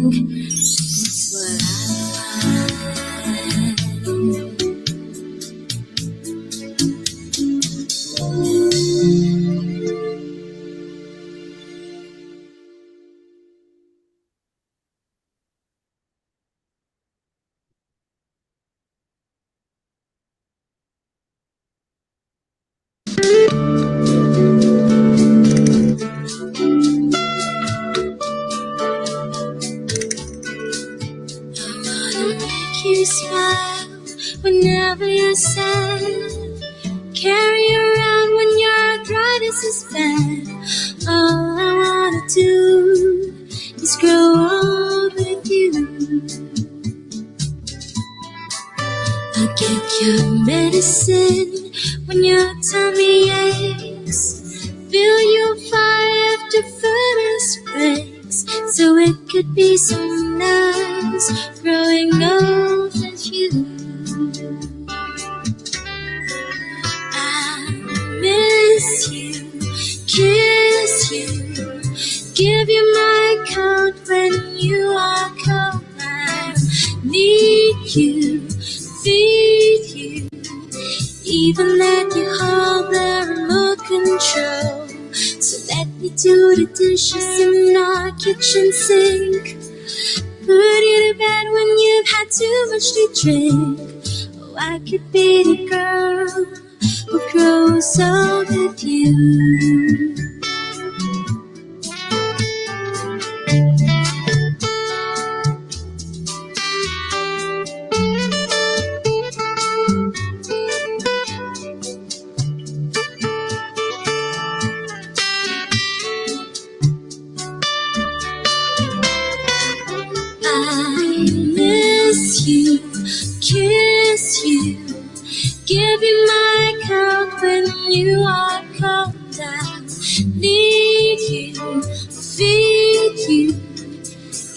It's what you smile whenever you're sad. Carry you around when your arthritis is bad. All I wanna do is grow old with you. I'll get your medicine when your tummy aches. Fill your fire after furnace breaks. So it could be so nice growing old with you. I miss you, kiss you, give you my coat when you are cold. I need you, feed you, even let you hold the remote control. So let me do the dishes in our kitchen sink. Put you to bed when you've had too much to drink. Oh, I could be the girl who grows old with you. You, kiss you, give you my coat when you are cold. I need you, feed you,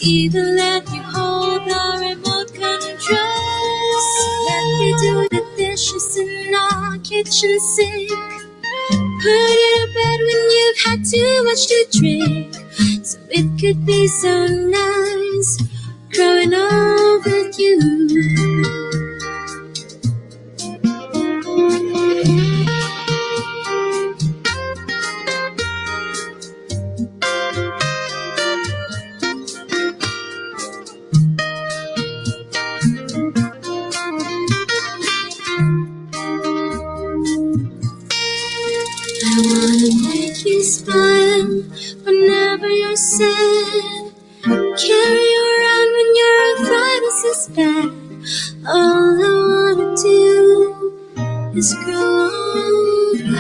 even let you hold the remote control. Let me do the dishes in our kitchen sink. Put you to bed when you've had too much to drink. So it could be so nice growing old with you. I wanna make you smile whenever you're sad. Carry you around when your arthritis is bad. All I wanna do is grow old with you.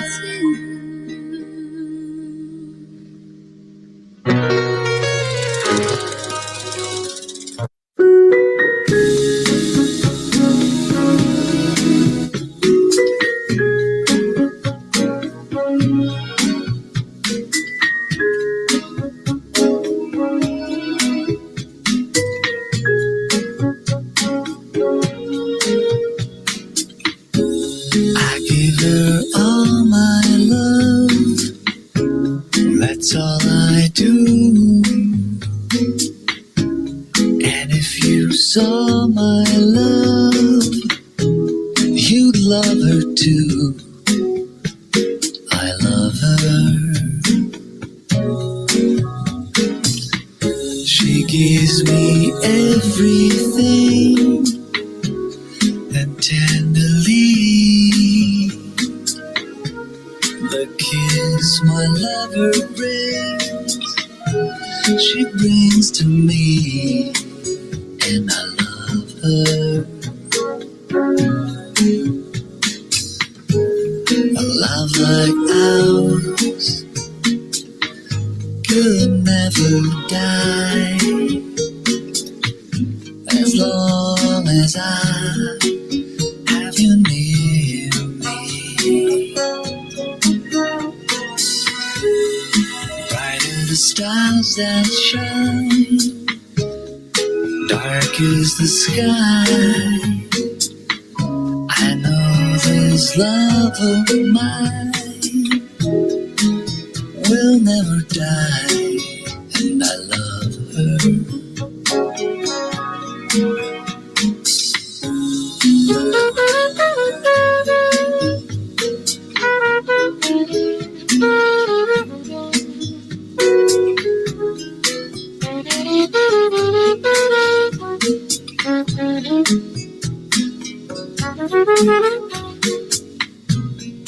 That's all I do. And if you saw my love, you'd love her too. I love her. She gives me everything, and tenderly the kiss my lover brings, she brings to me, and I love her. A love like ours could never die, as long as I have you near me. Bright are the stars that shine, dark is the sky. I know this love of mine will never die, and I love her.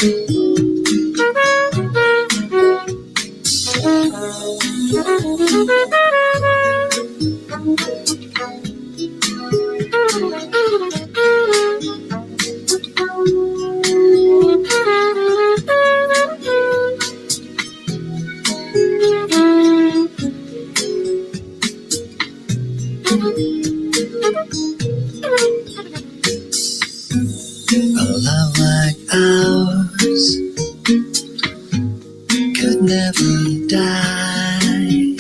A love like ours could never die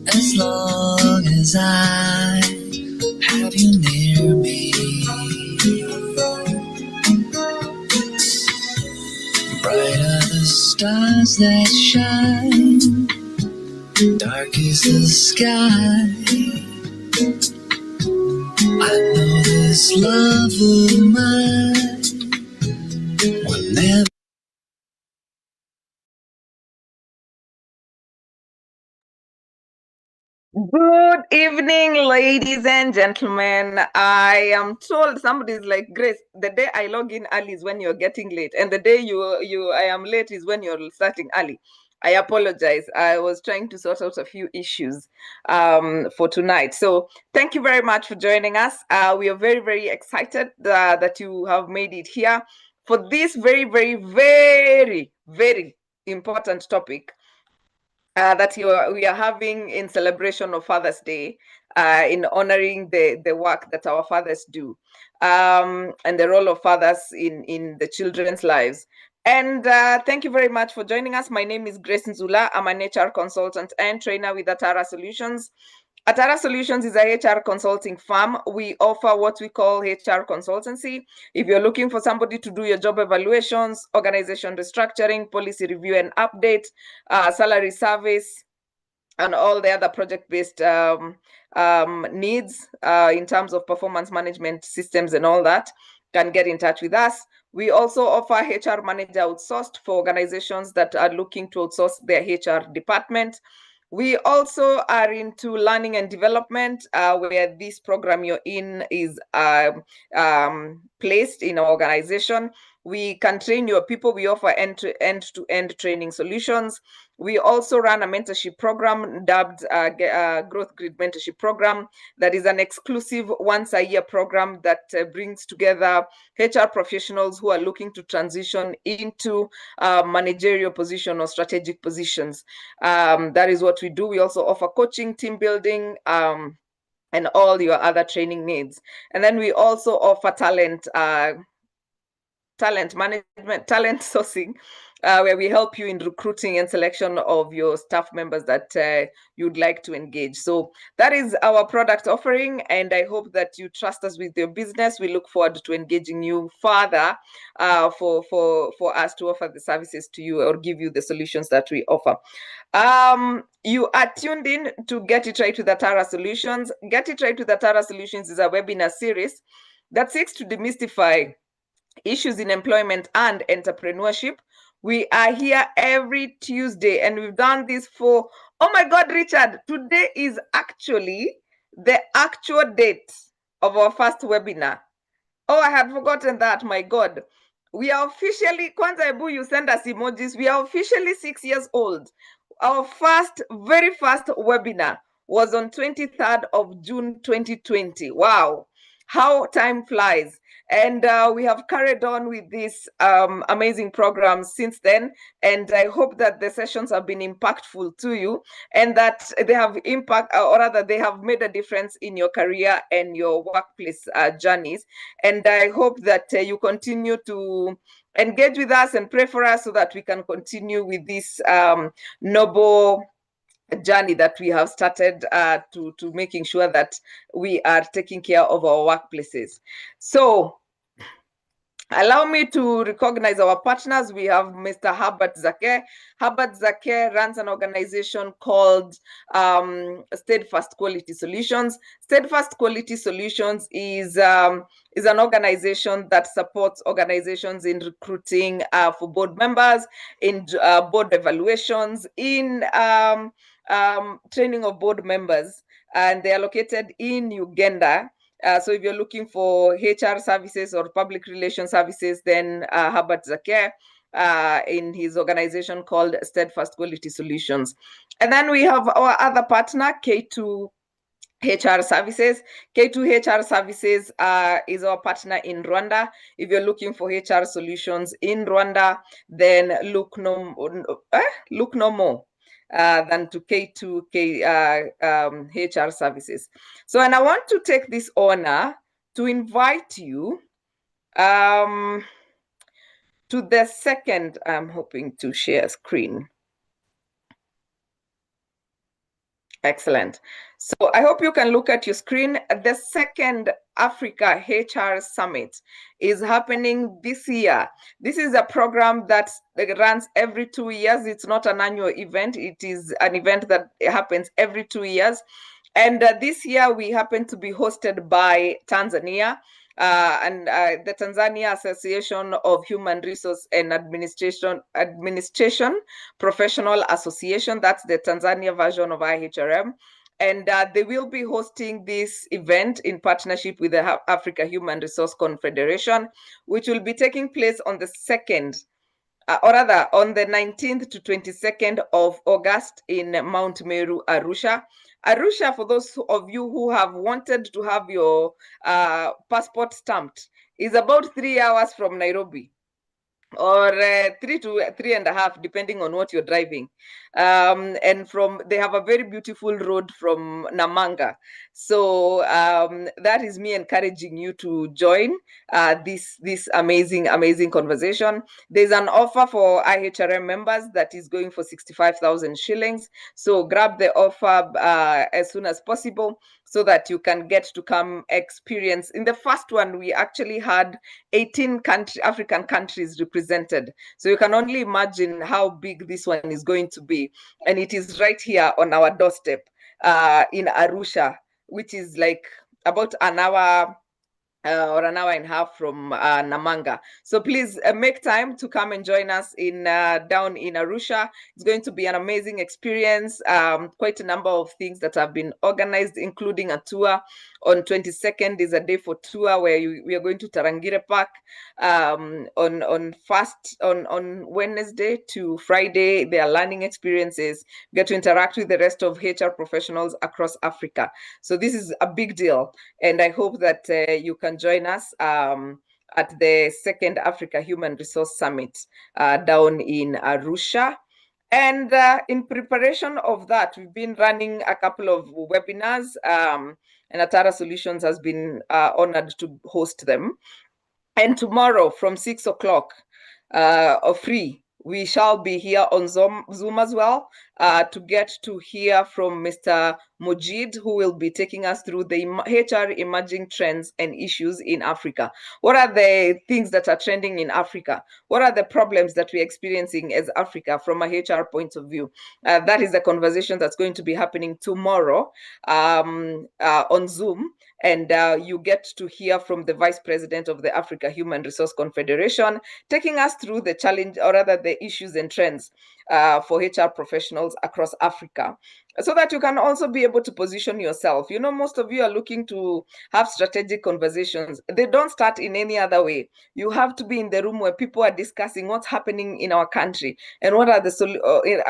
as long as I have you near me. Bright are the stars that shine, dark is the sky. I know this love of mine will never. Good evening, ladies and gentlemen. I am told somebody's like, Grace, the day I log in early is when you're getting late, and the day I am late is when you're starting early. I apologize. I was trying to sort out a few issues for tonight. So thank you very much for joining us. We are very, very excited that you have made it here for this very, very, very, very important topic that we are having in celebration of Father's Day, in honoring the work that our fathers do, and the role of fathers in the children's lives. And thank you very much for joining us. My name is Grace Nzula. I'm an HR consultant and trainer with Atara Solutions. Atara Solutions is a HR consulting firm. We offer what we call HR consultancy. If you're looking for somebody to do your job evaluations, organization restructuring, policy review and update, salary service, and all the other project-based needs in terms of performance management systems and all that, can get in touch with us. We also offer HR manager outsourced for organizations that are looking to outsource their HR department. We also are into learning and development, where this program you're in is placed in our organization. We can train your people. We offer end-to-end training solutions. We also run a mentorship program dubbed Growth Grid Mentorship Program. That is an exclusive once-a-year program that brings together HR professionals who are looking to transition into managerial position or strategic positions. That is what we do. We also offer coaching, team building, and all your other training needs. And then we also offer talent management, talent sourcing, where we help you in recruiting and selection of your staff members that you'd like to engage. So that is our product offering, and I hope that you trust us with your business. We look forward to engaging you further for us to offer the services to you or give you the solutions that we offer. You are tuned in to Get It Right with Atara Solutions. Get It Right with Atara Solutions is a webinar series that seeks to demystify issues in employment and entrepreneurship. We are here every Tuesday, and we've done this for, oh my God, Richard, today is actually the actual date of our first webinar. Oh, I had forgotten that, my God. We are officially, Kwanza Ebu, you send us emojis. We are officially 6 years old. Our very first webinar was on 23rd of June, 2020. Wow, how time flies. And we have carried on with this amazing program since then. And I hope that the sessions have been impactful to you and that they have impact, or rather they have made a difference in your career and your workplace journeys. And I hope that you continue to engage with us and pray for us so that we can continue with this noble journey that we have started to making sure that we are taking care of our workplaces. So allow me to recognize our partners. We have Mr. Herbert Zake. Herbert Zake runs an organization called Steadfast Quality Solutions. Steadfast Quality Solutions is an organization that supports organizations in recruiting for board members, in board evaluations, in training of board members. And they are located in Uganda. So if you're looking for HR services or public relations services, then Herbert Zakir in his organization called Steadfast Quality Solutions. And then we have our other partner, K2 HR Services. K2 HR Services is our partner in Rwanda. If you're looking for HR solutions in Rwanda, then look no more than to K2 HR Services. So, and I want to take this honor to invite you to the second. I'm hoping to share screen. Excellent. So I hope you can look at your screen. The second Africa HR Summit is happening this year. This is a program that runs every 2 years. It's not an annual event. It is an event that happens every 2 years. And this year we happen to be hosted by Tanzania. And the Tanzania Association of Human Resource and Administration Professional Association. That's the Tanzania version of IHRM. And they will be hosting this event in partnership with the Africa Human Resource Confederation, which will be taking place on the 2nd, or rather on the 19th to 22nd of August in Mount Meru, Arusha. Arusha, for those of you who have wanted to have your passport stamped, is about 3 hours from Nairobi, or 3 to 3.5, depending on what you're driving. And they have a very beautiful road from Namanga. So that is me encouraging you to join this amazing conversation. There's an offer for IHRM members that is going for 65,000 shillings. So grab the offer as soon as possible so that you can get to come experience. In the first one, we actually had 18 African countries represented. So you can only imagine how big this one is going to be. And it is right here on our doorstep in Arusha, which is like about an hour or an hour and a half from Namanga. So please make time to come and join us in down in Arusha. It's going to be an amazing experience. Quite a number of things that have been organized, including a tour. On 22nd is a day for tour where we are going to Tarangire Park. On Wednesday to Friday, there are learning experiences. We get to interact with the rest of HR professionals across Africa. So this is a big deal. And I hope that you can join us at the second Africa Human Resource Summit down in Arusha. And in preparation of that, we've been running a couple of webinars, and Atara Solutions has been honored to host them. And tomorrow from 6 o'clock, free, we shall be here on Zoom as well to get to hear from Mr. Mujid, who will be taking us through the HR emerging trends and issues in Africa. What are the things that are trending in Africa? What are the problems that we're experiencing as Africa from a HR point of view? That is a conversation that's going to be happening tomorrow on Zoom. And you get to hear from the Vice President of the Africa Human Resource Confederation, taking us through the challenge, or rather the issues and trends for HR professionals across Africa, so that you can also be able to position yourself. You know, most of you are looking to have strategic conversations. They don't start in any other way. You have to be in the room where people are discussing what's happening in our country and what are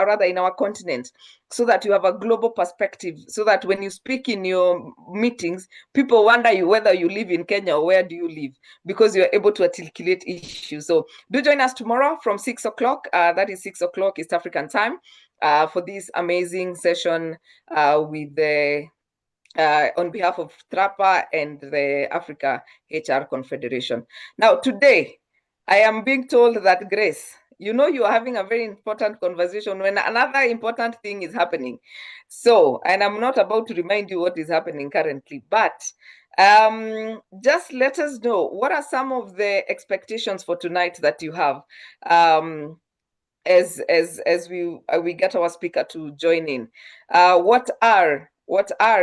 rather in our continent, so that you have a global perspective, so that when you speak in your meetings, people wonder whether you live in Kenya or where do you live, because you're able to articulate issues. So do join us tomorrow from 6 o'clock. That is 6 o'clock East African time for this amazing session with the on behalf of TRAPA and the Africa HR Confederation. Now, today, I am being told that, Grace, you know, you are having a very important conversation when another important thing is happening. So, and I'm not about to remind you what is happening currently, but just let us know, what are some of the expectations for tonight that you have as we get our speaker to join in? What are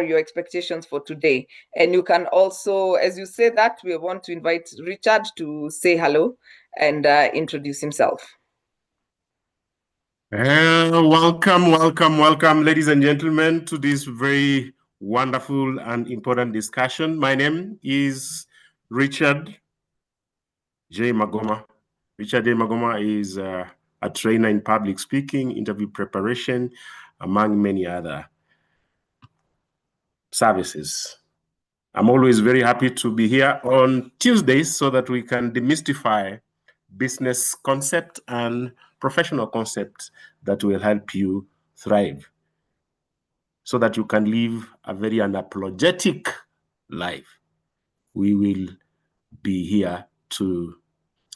your expectations for today? And you can also, as you say that, we want to invite Richard to say hello and introduce himself. Welcome, ladies and gentlemen, to this very wonderful and important discussion. My name is Richard J. Magoma. Richard J. Magoma is a trainer in public speaking, interview preparation, among many other services. I'm always very happy to be here on Tuesdays so that we can demystify business concept and professional concepts that will help you thrive so that you can live a very unapologetic life. We will be here to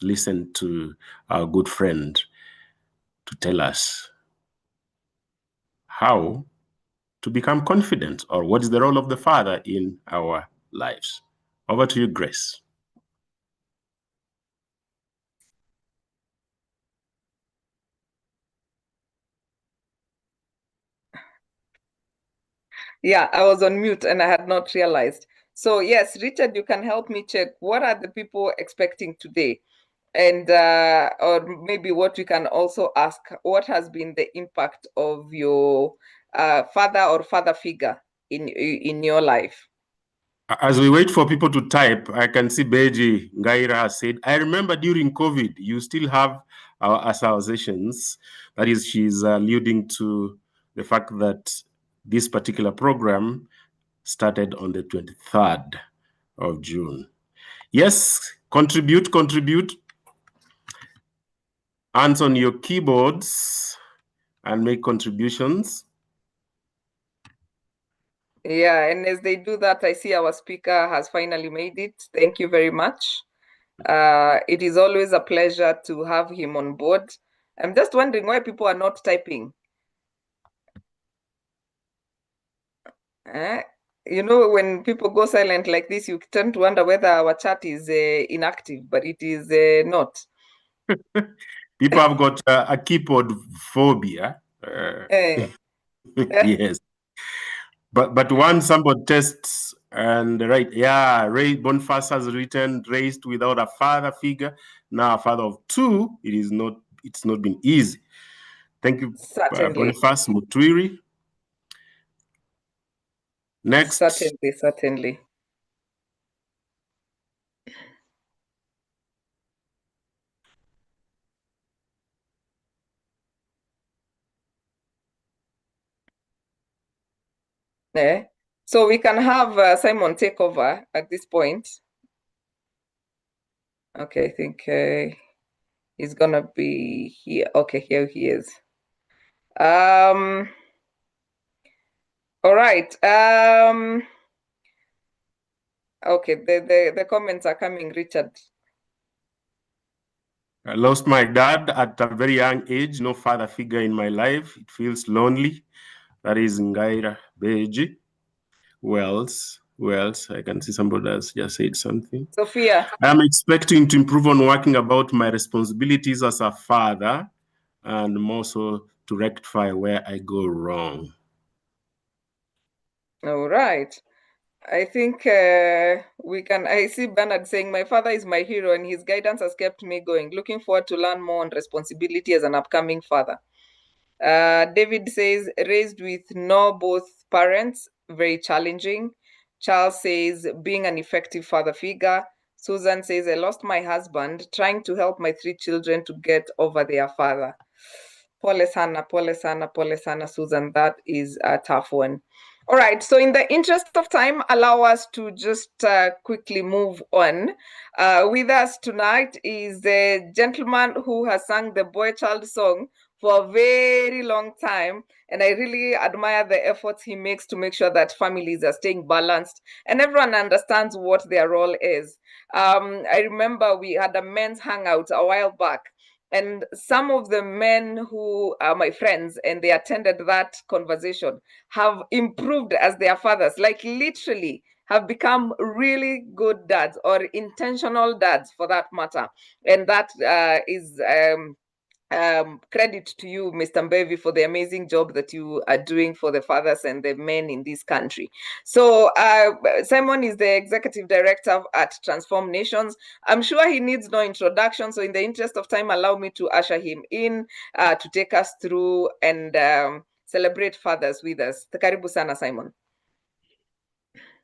listen to our good friend to tell us how to become confident, or what is the role of the father in our lives. Over to you, Grace. Yeah, I was on mute and I had not realized. So yes, Richard, you can help me check what are the people expecting today, and or maybe what we can also ask: what has been the impact of your father or father figure in your life? As we wait for people to type, I can see Beji Ngaira has said, I remember during COVID, you still have our associations. That is, she's alluding to the fact that this particular program started on the 23rd of June. Yes, contribute. Hands on your keyboards and make contributions. Yeah, and as they do that, I see our speaker has finally made it. Thank you very much. It is always a pleasure to have him on board. I'm just wondering why people are not typing. You know, when people go silent like this, you tend to wonder whether our chat is inactive, but it is not. People have got a keyboard phobia. Yes. But once somebody tests and right, yeah, Ray Boniface has written raised without a father figure. Now a father of two, it's not been easy. Thank you, Certainly. Boniface Mutwiri. Next. Certainly. Yeah. So we can have Simon take over at this point. Okay, I think he's gonna be here. Okay, here he is. All right. Okay, the comments are coming, Richard. I lost my dad at a very young age, no father figure in my life. It feels lonely. That is Ngaira Beji. Who else? I can see somebody else just said something. Sophia. I'm expecting to improve on working about my responsibilities as a father and more so to rectify where I go wrong. All right. I think I see Bernard saying, my father is my hero and his guidance has kept me going. Looking forward to learn more on responsibility as an upcoming father. David says, raised with no both parents, very challenging. Charles says, being an effective father figure. Susan says, I lost my husband trying to help my 3 children to get over their father. Pole sana, Susan. That is a tough one. All right, so in the interest of time, allow us to just quickly move on. With us tonight is the gentleman who has sung the Boy Child song for a very long time. And I really admire the efforts he makes to make sure that families are staying balanced and everyone understands what their role is. I remember we had a men's hangout a while back, and some of the men who are my friends and they attended that conversation have improved as their fathers, like literally have become really good dads or intentional dads for that matter. And that is credit to you, Mr. Mbevi, for the amazing job that you are doing for the fathers and the men in this country. So Simon is the executive director at Transform Nations. I'm sure he needs no introduction. So in the interest of time, allow me to usher him in to take us through and celebrate fathers with us. Karibu sana, Simon.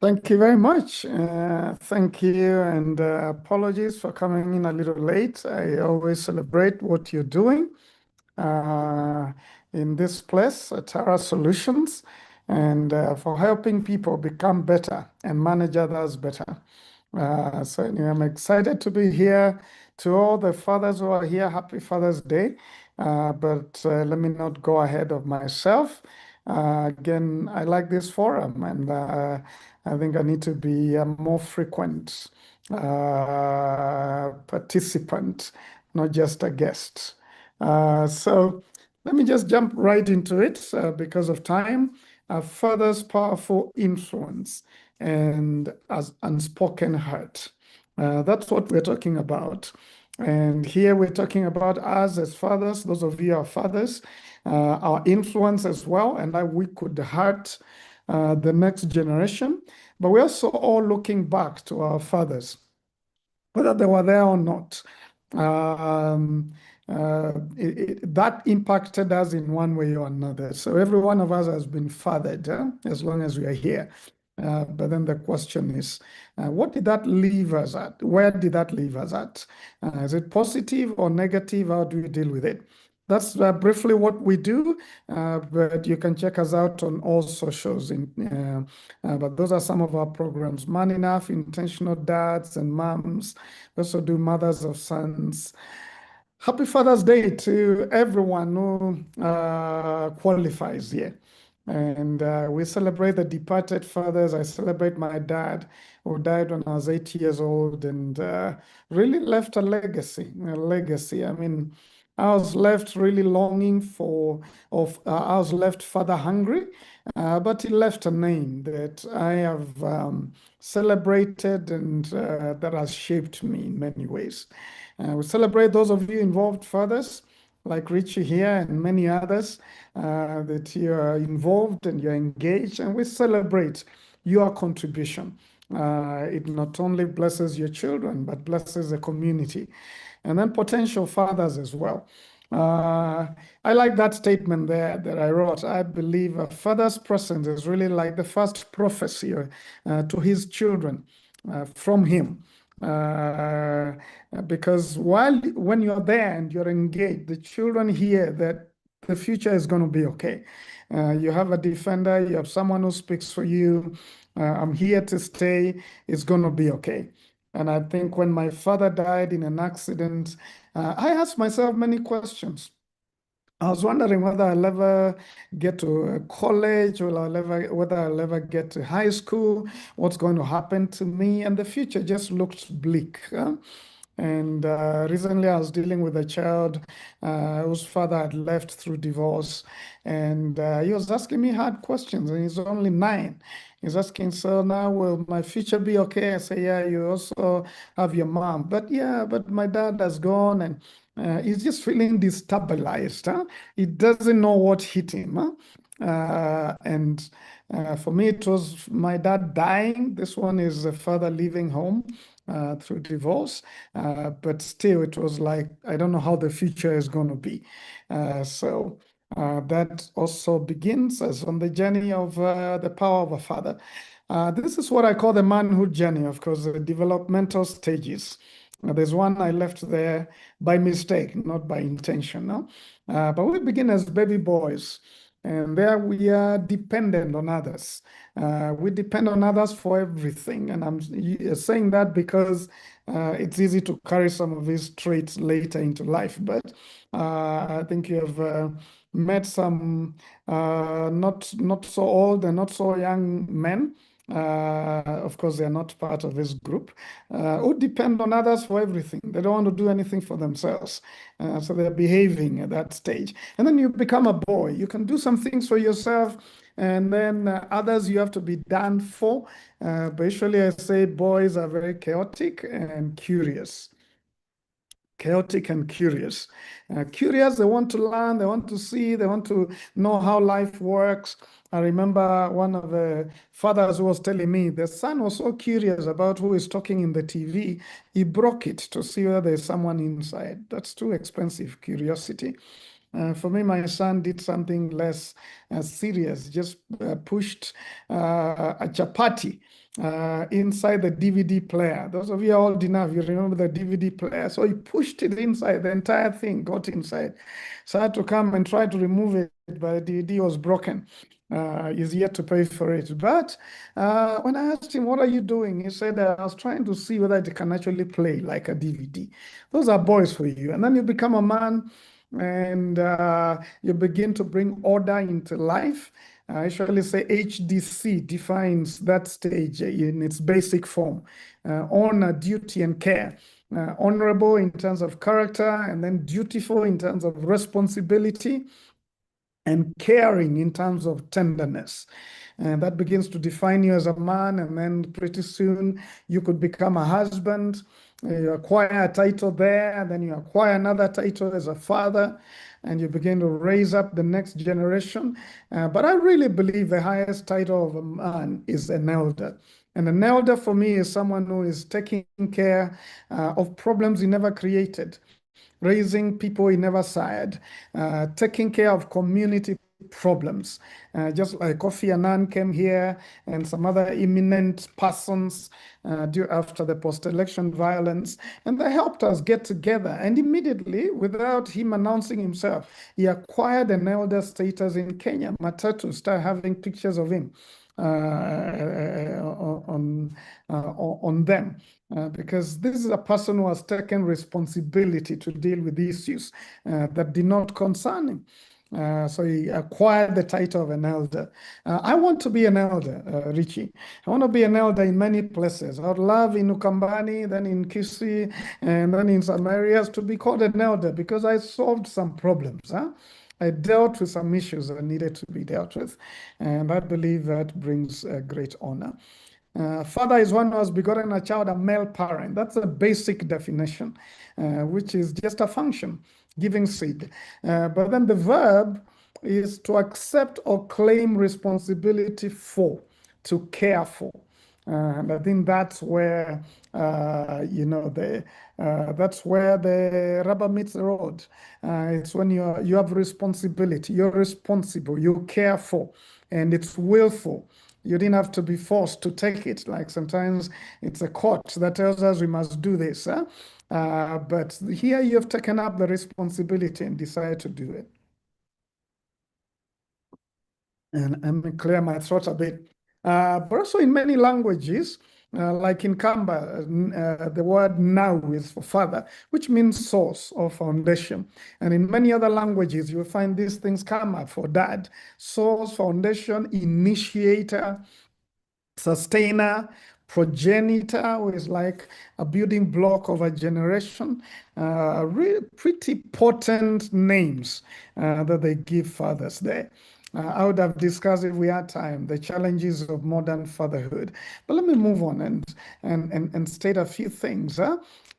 Thank you very much. Thank you, and apologies for coming in a little late. I always celebrate what you're doing in this place at Tara Solutions, and for helping people become better and manage others better. So anyway, I'm excited to be here. To all the fathers who are here, happy Father's Day. But let me not go ahead of myself. Again, I like this forum, and I think I need to be a more frequent participant, not just a guest. So let me just jump right into it because of time. Father's powerful influence and as unspoken hurt. That's what we're talking about. And here we're talking about us as fathers, those of you are fathers, our influence as well, and that we could hurt the next generation. But we're also all looking back to our fathers, whether they were there or not. That impacted us in one way or another. So every one of us has been fathered as long as we are here. But then the question is, what did that leave us at? Where did that leave us at? Is it positive or negative? How do we deal with it? That's briefly what we do, but you can check us out on all socials. But those are some of our programs. Man Enough, Intentional Dads and Moms. We also do Mothers of Sons. Happy Father's Day to everyone who qualifies here. And we celebrate the departed fathers. I celebrate my dad, who died when I was 8 years old and really left a legacy. I mean, I was left really longing I was left father hungry, but he left a name that I have celebrated and that has shaped me in many ways. We celebrate those of you involved fathers, like Richie here and many others, that you are involved and you're engaged, and we celebrate your contribution. It not only blesses your children, but blesses the community, and then potential fathers as well. I like that statement there that I wrote. I believe a father's presence is really like the first prophecy to his children from him. Because when you're there and you're engaged, the children hear that the future is going to be okay. You have a defender, you have someone who speaks for you. I'm here to stay. It's going to be okay. And I think when my father died in an accident, I asked myself many questions. I was wondering whether I'll ever get to college or whether I'll ever get to high school, what's going to happen to me. And the future just looked bleak. And recently I was dealing with a child whose father had left through divorce. And he was asking me hard questions, and he's only 9. He's asking, so now will my future be okay? I say, yeah, you also have your mom. But yeah, but my dad has gone, and he's just feeling destabilized. He doesn't know what hit him. And for me, it was my dad dying. This one is a father leaving home through divorce. But still, it was like, I don't know how the future is going to be. So that also begins as on the journey of the power of a father. This is what I call the manhood journey, of course, the developmental stages. There's one I left there by mistake, not by intention. No? But we begin as baby boys, and there we are dependent on others. We depend on others for everything. And I'm saying that because it's easy to carry some of these traits later into life. But I think you have met some not so old and not so young men. Of course, they are not part of this group, who depend on others for everything. They don't want to do anything for themselves. So they're behaving at that stage. And then you become a boy. You can do some things for yourself, and then others you have to be done for. But usually I say boys are very chaotic and curious. Chaotic and curious. Curious, they want to learn, they want to see, they want to know how life works. I remember one of the fathers who was telling me the son was so curious about who is talking in the TV, he broke it to see whether there's someone inside. That's too expensive curiosity. For me, my son did something less serious, just pushed a chapati inside the DVD player. Those of you are old enough, you remember the DVD player. So he pushed it inside, the entire thing got inside. So I had to come and try to remove it, but the DVD was broken. He's yet to pay for it. But when I asked him, what are you doing? He said, I was trying to see whether it can actually play like a DVD. Those are boys for you. And then you become a man and you begin to bring order into life. I usually say HDC defines that stage in its basic form. Honor, duty, and care. Honorable in terms of character, and then dutiful in terms of responsibility, and caring in terms of tenderness. And that begins to define you as a man, and then pretty soon you could become a husband. You acquire a title there, and then you acquire another title as a father, and you begin to raise up the next generation. But I really believe the highest title of a man is an elder. And an elder for me is someone who is taking care of problems he never created, raising people he never sired, taking care of community problems. Just like Kofi Annan came here and some other eminent persons after the post-election violence, and they helped us get together. And immediately, without him announcing himself, he acquired an elder status in Kenya. Matatu started having pictures of him on them. Because this is a person who has taken responsibility to deal with issues that did not concern him. So he acquired the title of an elder. I want to be an elder, Richie. I want to be an elder in many places. I would love in Ukambani, then in Kisii, and then in some areas to be called an elder because I solved some problems. I dealt with some issues that needed to be dealt with. And I believe that brings great honor. Father is one who has begotten a child, a male parent. That's a basic definition, which is just a function, giving seed. But then the verb is to accept or claim responsibility for, to care for. And I think that's where, that's where the rubber meets the road. It's when you have responsibility, you're responsible, you care for, and it's willful. You didn't have to be forced to take it. Like sometimes it's a court that tells us we must do this. But here you have taken up the responsibility and decided to do it. And I'm going to clear my throat a bit. But also in many languages, like in Kamba, the word now is for father, which means source or foundation. And in many other languages, you'll find these things come up for dad: source, foundation, initiator, sustainer, progenitor, who is like a building block of a generation. Really pretty potent names that they give fathers there. I would have discussed, if we had time, the challenges of modern fatherhood. But let me move on and state a few things.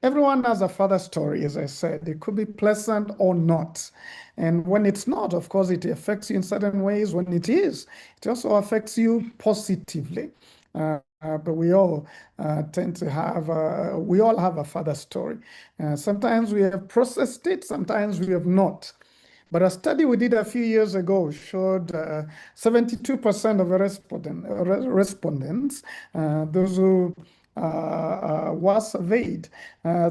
Everyone has a father story, as I said. It could be pleasant or not. And when it's not, of course, it affects you in certain ways. When it is, it also affects you positively. But we all tend to have, we all have a father story. Sometimes we have processed it, sometimes we have not. But a study we did a few years ago showed 72% of the respondents, those who were surveyed,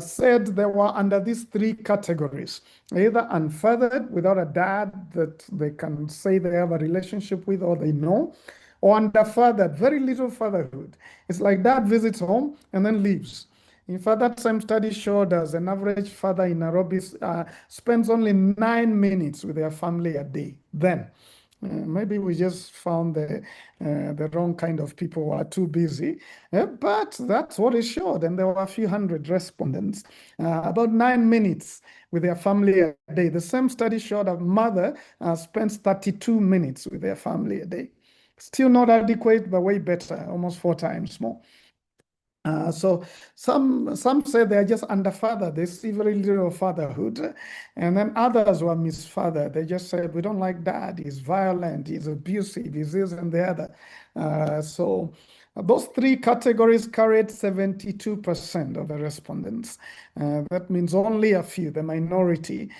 said they were under these three categories: either unfathered, without a dad that they can say they have a relationship with or they know, or underfathered, very little fatherhood. It's like dad visits home and then leaves. In fact, that same study showed us an average father in Nairobi spends only 9 minutes with their family a day. Then, maybe we just found the wrong kind of people who are too busy, but that's what it showed. And there were a few hundred respondents, about 9 minutes with their family a day. The same study showed a mother spends 32 minutes with their family a day. Still not adequate, but way better, almost 4 times more. So some say they're just underfathered. They see very little fatherhood. And then others were misfathered. They just said, we don't like dad. He's violent. He's abusive. He's this and the other. So those three categories carried 72% of the respondents. That means only a few, the minority,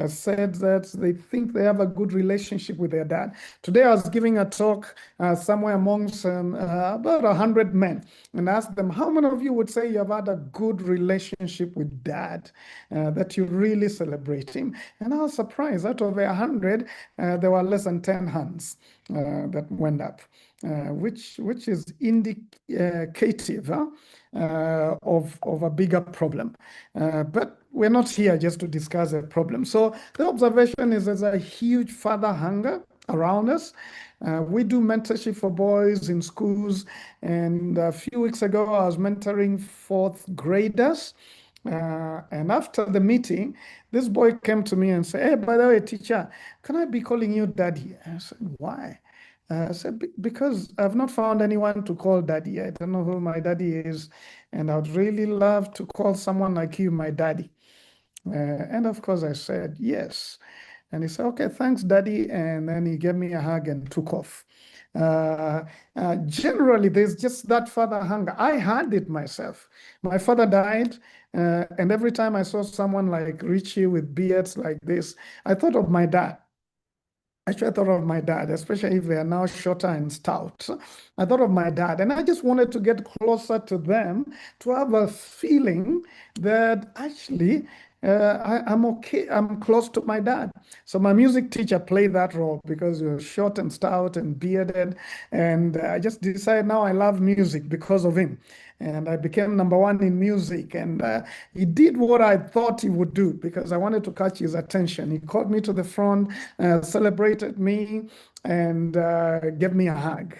said that they think they have a good relationship with their dad. Today I was giving a talk somewhere amongst about 100 men and asked them, how many of you would say you have had a good relationship with dad, that you really celebrate him? And I was surprised, out of 100, there were less than 10 hands that went up, which is indicative of a bigger problem. But we're not here just to discuss a problem. So the observation is there's a huge father hunger around us. We do mentorship for boys in schools. And a few weeks ago, I was mentoring fourth graders. And after the meeting, this boy came to me and said, hey, by the way, teacher, can I be calling you daddy? And I said, why? I said, because I've not found anyone to call daddy. I don't know who my daddy is. And I'd really love to call someone like you my daddy. And of course, I said, yes. And he said, okay, thanks, daddy. And then he gave me a hug and took off. Generally, there's just that father hunger. I had it myself. My father died. And every time I saw someone like Richie with beards like this, I thought of my dad. Actually, I thought of my dad, especially if they are now shorter and stout. I thought of my dad, and I just wanted to get closer to them to have a feeling that actually I'm okay. I'm close to my dad. So my music teacher played that role because he was short and stout and bearded. And I just decided now I love music because of him. And I became number one in music. And he did what I thought he would do because I wanted to catch his attention. He called me to the front, celebrated me, and gave me a hug.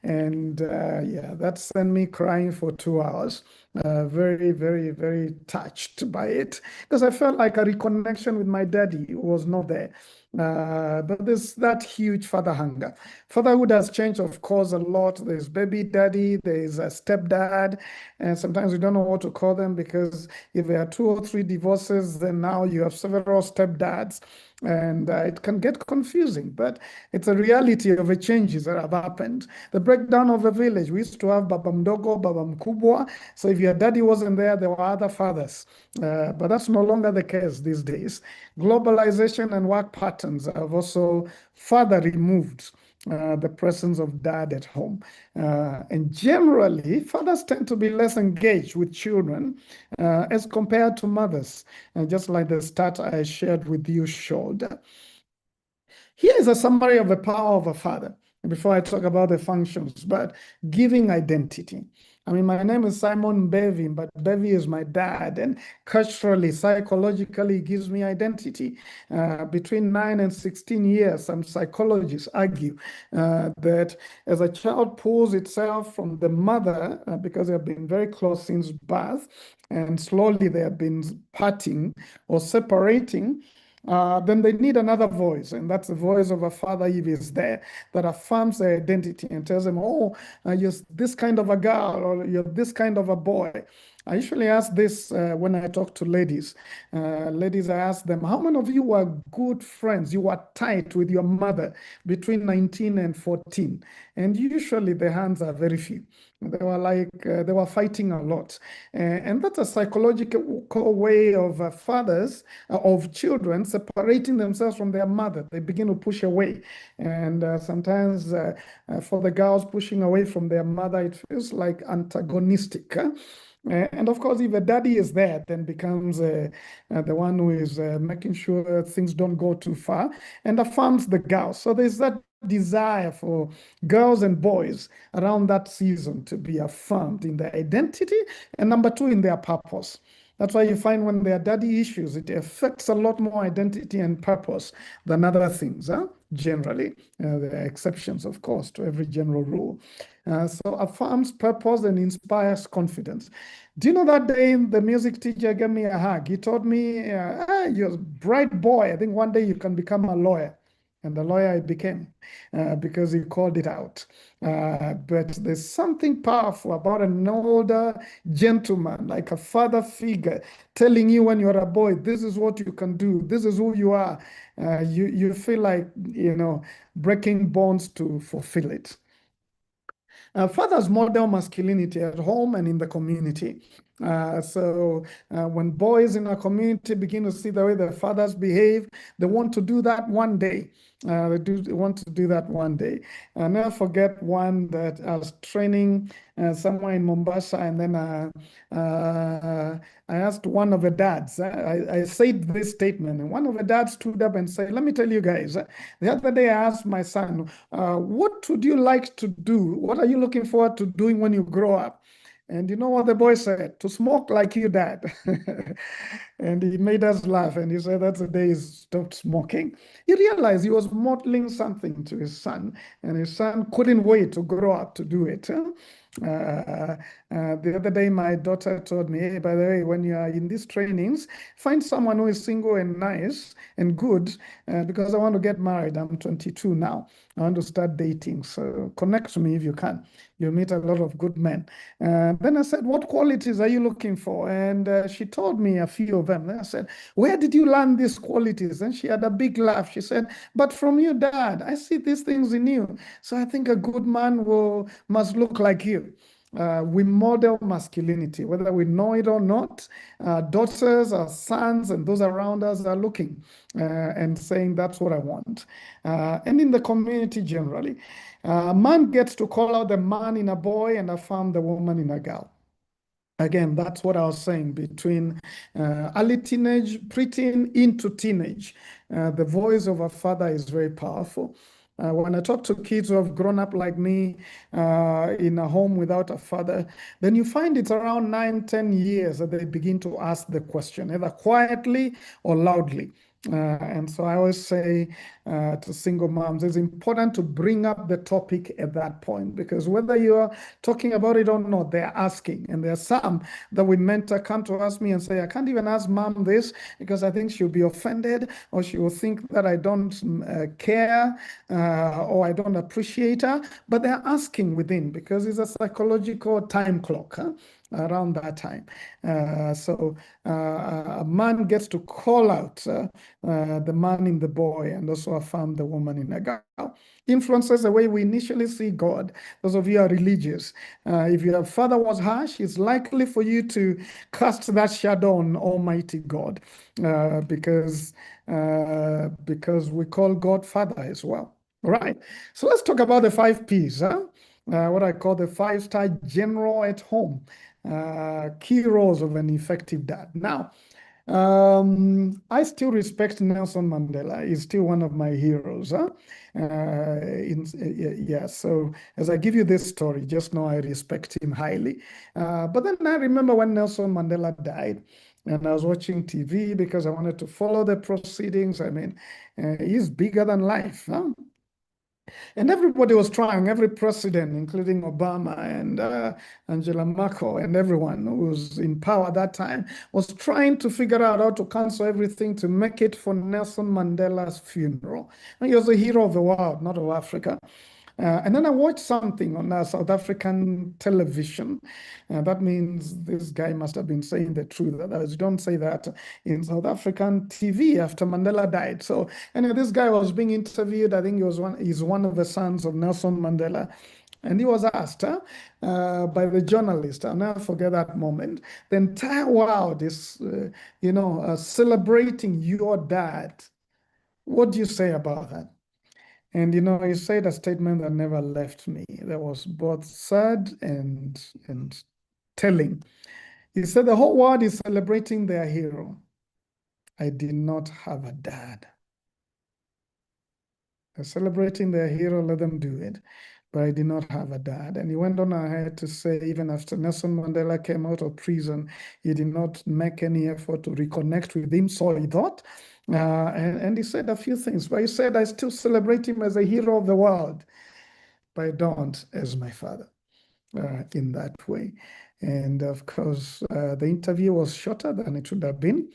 And yeah, that sent me crying for 2 hours. Very, very, very touched by it because I felt like a reconnection with my daddy was not there. But there's that huge father hunger. Fatherhood has changed, of course, a lot. There's baby daddy, there's a stepdad, and sometimes we don't know what to call them because if there are 2 or 3 divorces, then now you have several stepdads. And it can get confusing, but it's a reality of the changes that have happened. The breakdown of a village. We used to have Baba Mdogo, Baba Mkubwa. So if your daddy wasn't there, there were other fathers. But that's no longer the case these days. Globalization and work patterns have also further removed the presence of dad at home. And generally, fathers tend to be less engaged with children as compared to mothers, just like the stat I shared with you showed. Here is a summary of the power of a father before I talk about the functions, but giving identity. I mean, my name is Simon Bevi, but Bevi is my dad, and culturally, psychologically, gives me identity. Between 9 and 16 years, some psychologists argue that as a child pulls itself from the mother, because they have been very close since birth, and slowly they have been parting or separating, then they need another voice, and that's the voice of a father if he's there, that affirms their identity and tells them, oh, you're this kind of a girl, or you're this kind of a boy. I usually ask this when I talk to ladies. Ladies, I ask them, how many of you were good friends? You were tight with your mother between 19 and 14? And usually the hands are very few. They were like, they were fighting a lot. And that's a psychological way of fathers, of children separating themselves from their mother. They begin to push away. And sometimes for the girls pushing away from their mother, it feels like antagonistic. And of course, if a daddy is there, then becomes the one who is making sure things don't go too far and affirms the girls. So there's that desire for girls and boys around that season to be affirmed in their identity, and number 2, in their purpose. That's why you find when there are daddy issues, it affects a lot more identity and purpose than other things, generally. There are exceptions, of course, to every general rule. So affirms purpose and inspires confidence. Do you know that day the music teacher gave me a hug? He told me, you're a bright boy. I think one day you can become a lawyer. And the lawyer I became because he called it out. But there's something powerful about an older gentleman, like a father figure, telling you when you're a boy, this is what you can do, this is who you are. You feel like, breaking bonds to fulfill it. Fathers model masculinity at home and in the community. So when boys in our community begin to see the way their fathers behave, they want to do that one day. They want to do that one day. I'll never forget one that I was training somewhere in Mombasa, and then I asked one of the dads. I said this statement, and one of the dads stood up and said, "Let me tell you guys. The other day I asked my son, what would you like to do? What are you looking forward to doing when you grow up?" And you know what the boy said? "To smoke like you, Dad." And he made us laugh. And he said that's the day he stopped smoking. He realized he was modeling something to his son, and his son couldn't wait to grow up to do it. The other day, my daughter told me, "Hey, by the way, when you are in these trainings, find someone who is single and nice and good, because I want to get married. I'm 22 now. I want to start dating. So connect to me if you can. You'll meet a lot of good men." Then I said, "What qualities are you looking for?" And she told me a few of them. Then I said, "Where did you learn these qualities?" And she had a big laugh. She said, "But from you, Dad. I see these things in you. So I think a good man must look like you." We model masculinity, whether we know it or not. Our daughters, our sons, and those around us are looking and saying, "That's what I want." And in the community generally, a man gets to call out the man in a boy and affirm the woman in a girl. Again, that's what I was saying, between early teenage, preteen into teenage. The voice of a father is very powerful. When I talk to kids who have grown up like me in a home without a father, then you find it's around 9, 10 years that they begin to ask the question, either quietly or loudly. And so I always say to single moms, it's important to bring up the topic at that point, because whether you're talking about it or not, they're asking. And there are some that we mentor come to ask me and say, "I can't even ask mom this because I think she'll be offended, or she will think that I don't care, or I don't appreciate her." But they're asking within, because it's a psychological time clock around that time. So a man gets to call out the man in the boy and also affirm the woman in a girl. Influences the way we initially see God. Those of you who are religious, if your father was harsh, it's likely for you to cast that shadow on Almighty God, because we call God Father as well. All right. So let's talk about the 5 Ps, what I call the 5-star general at home. Key roles of an effective dad. Now, I still respect Nelson Mandela. He's still one of my heroes. Yeah, so as I give you this story, just know I respect him highly. But then I remember when Nelson Mandela died, and I was watching TV because I wanted to follow the proceedings. I mean, he's bigger than life. Huh? And everybody was trying, every president, including Obama and Angela Merkel and everyone who was in power at that time, was trying to figure out how to cancel everything to make it for Nelson Mandela's funeral. And he was a hero of the world, not of Africa. And then I watched something on South African television. That means this guy must have been saying the truth. Otherwise, you don't say that in South African TV after Mandela died. So anyway, this guy was being interviewed. I think he's one of the sons of Nelson Mandela. And he was asked by the journalist, I'll never forget that moment. The entire world is, celebrating your dad. What do you say about that? And he said a statement that never left me. That was both sad and telling. He said, "The whole world is celebrating their hero. I did not have a dad." They're celebrating their hero, let them do it. But I did not have a dad. And he went on ahead to say, even after Nelson Mandela came out of prison, he did not make any effort to reconnect with him, so he thought. And he said a few things. But he said, "I still celebrate him as a hero of the world, but I don't as my father," in that way. And of course, the interview was shorter than it should have been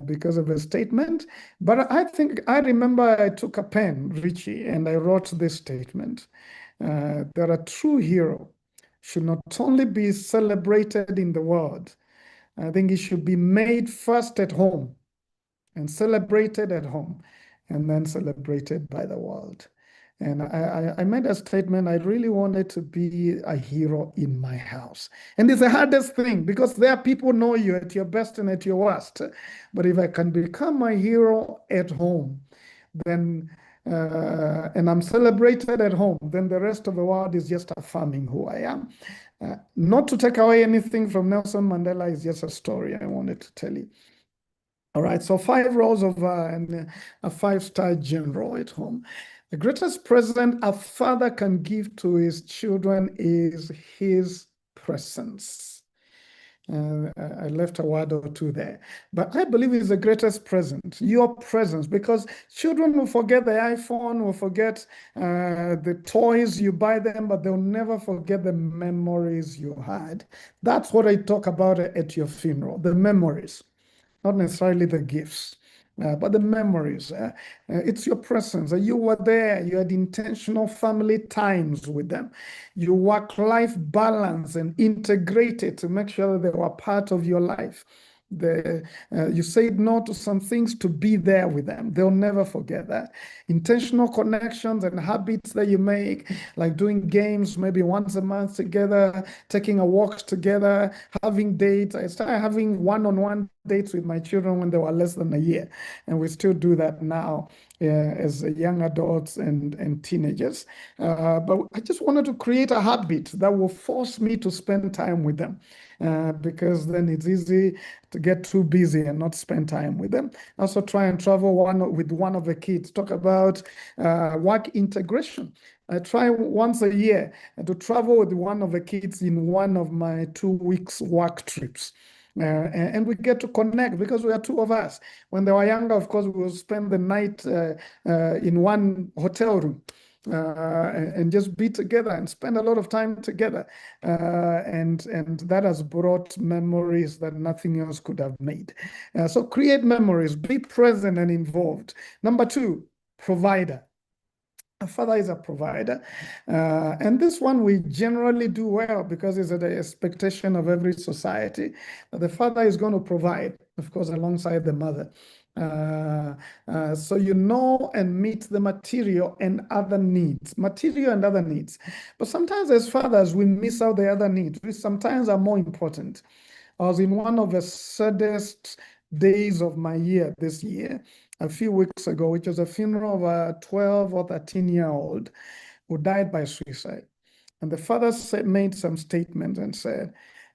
because of the statement. But I remember I took a pen, Richie, and I wrote this statement. That a true hero should not only be celebrated in the world, I think he should be made first at home and celebrated at home, and then celebrated by the world. And I made a statement, I really wanted to be a hero in my house. And it's the hardest thing because there are people know you at your best and at your worst. But if I can become a hero at home, then and I'm celebrated at home, then the rest of the world is just affirming who I am. Not to take away anything from Nelson Mandela, is just a story I wanted to tell you. All right, so 5 roles of a 5-star general at home. The greatest present a father can give to his children is his presence. I left a word or two there, but I believe it's the greatest present, your presence, because children will forget the iPhone, will forget the toys you buy them, but they'll never forget the memories you had. That's what I talk about at your funeral, the memories, not necessarily the gifts. But the memories, it's your presence. You were there, you had intentional family times with them. You work-life balance and integrated to make sure that they were part of your life. You said no to some things to be there with them. They'll never forget that. Intentional connections and habits that you make, like doing games maybe once a month together, taking a walk together, having dates. I started having one-on-one dates with my children when they were less than a year, and we still do that now as young adults and teenagers. But I just wanted to create a habit that will force me to spend time with them. Because then it's easy to get too busy and not spend time with them. Also try and travel with one of the kids. Talk about work integration. I try once a year to travel with one of the kids in one of my 2 weeks work trips. And we get to connect because we are 2 of us. When they were younger, of course, we will spend the night in one hotel room. And just be together and spend a lot of time together. And that has brought memories that nothing else could have made. So create memories, be present and involved. Number 2, provider. A father is a provider. And this one we generally do well because it's the expectation of every society. The father is going to provide, of course, alongside the mother. So you know and meet the material and other needs. But sometimes as fathers, we miss out the other needs, which sometimes are more important. I was in one of the saddest days of my year this year, a few weeks ago, which was a funeral of a 12 or 13-year-old who died by suicide. And the father made some statements and said,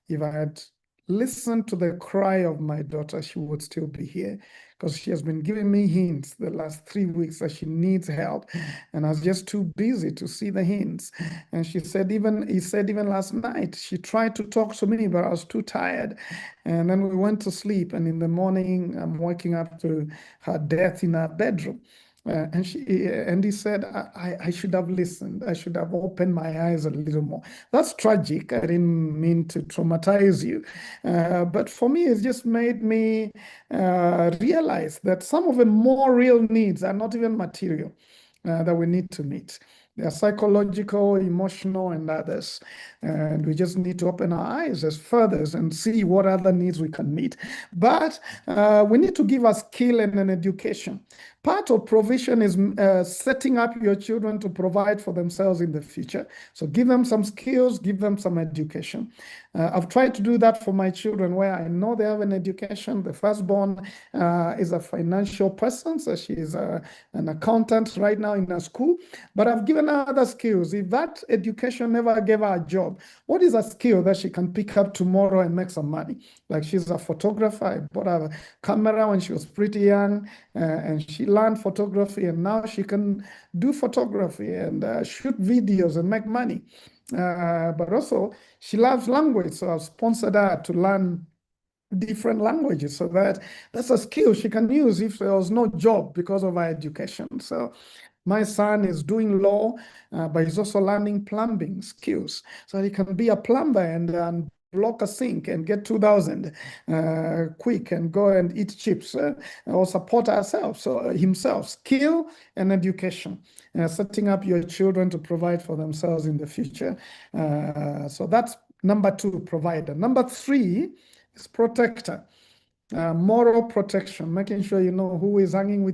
if I had listened to the cry of my daughter, she would still be here, because she has been giving me hints the last 3 weeks that she needs help. And I was just too busy to see the hints. And he said even last night, she tried to talk to me, but I was too tired. And then we went to sleep. And in the morning, I'm waking up to her death in her bedroom. And he said, I should have listened. I should have opened my eyes a little more. That's tragic. I didn't mean to traumatize you. But for me, it's just made me realize that some of the more real needs are not even material that we need to meet. They are psychological, emotional, and others. And we just need to open our eyes as fathers and see what other needs we can meet. But we need to give a skill and an education. Part of provision is setting up your children to provide for themselves in the future. So give them some skills, give them some education. I've tried to do that for my children where I know they have an education. The firstborn is a financial person, so she is an accountant right now in a school. But I've given her other skills. If that education never gave her a job, what is a skill that she can pick up tomorrow and make some money? Like she's a photographer. I bought her a camera when she was pretty young, and she learned photography, and now she can do photography and shoot videos and make money. But also she loves language, so I've sponsored her to learn different languages, so that's a skill she can use if there was no job because of her education. So my son is doing law, but he's also learning plumbing skills, so he can be a plumber and block a sink and get 2,000 quick and go and eat chips or support ourselves. So himself, skill and education, setting up your children to provide for themselves in the future. So that's number 2, provider. Number 3 is protector. Moral protection, making sure you know who is hanging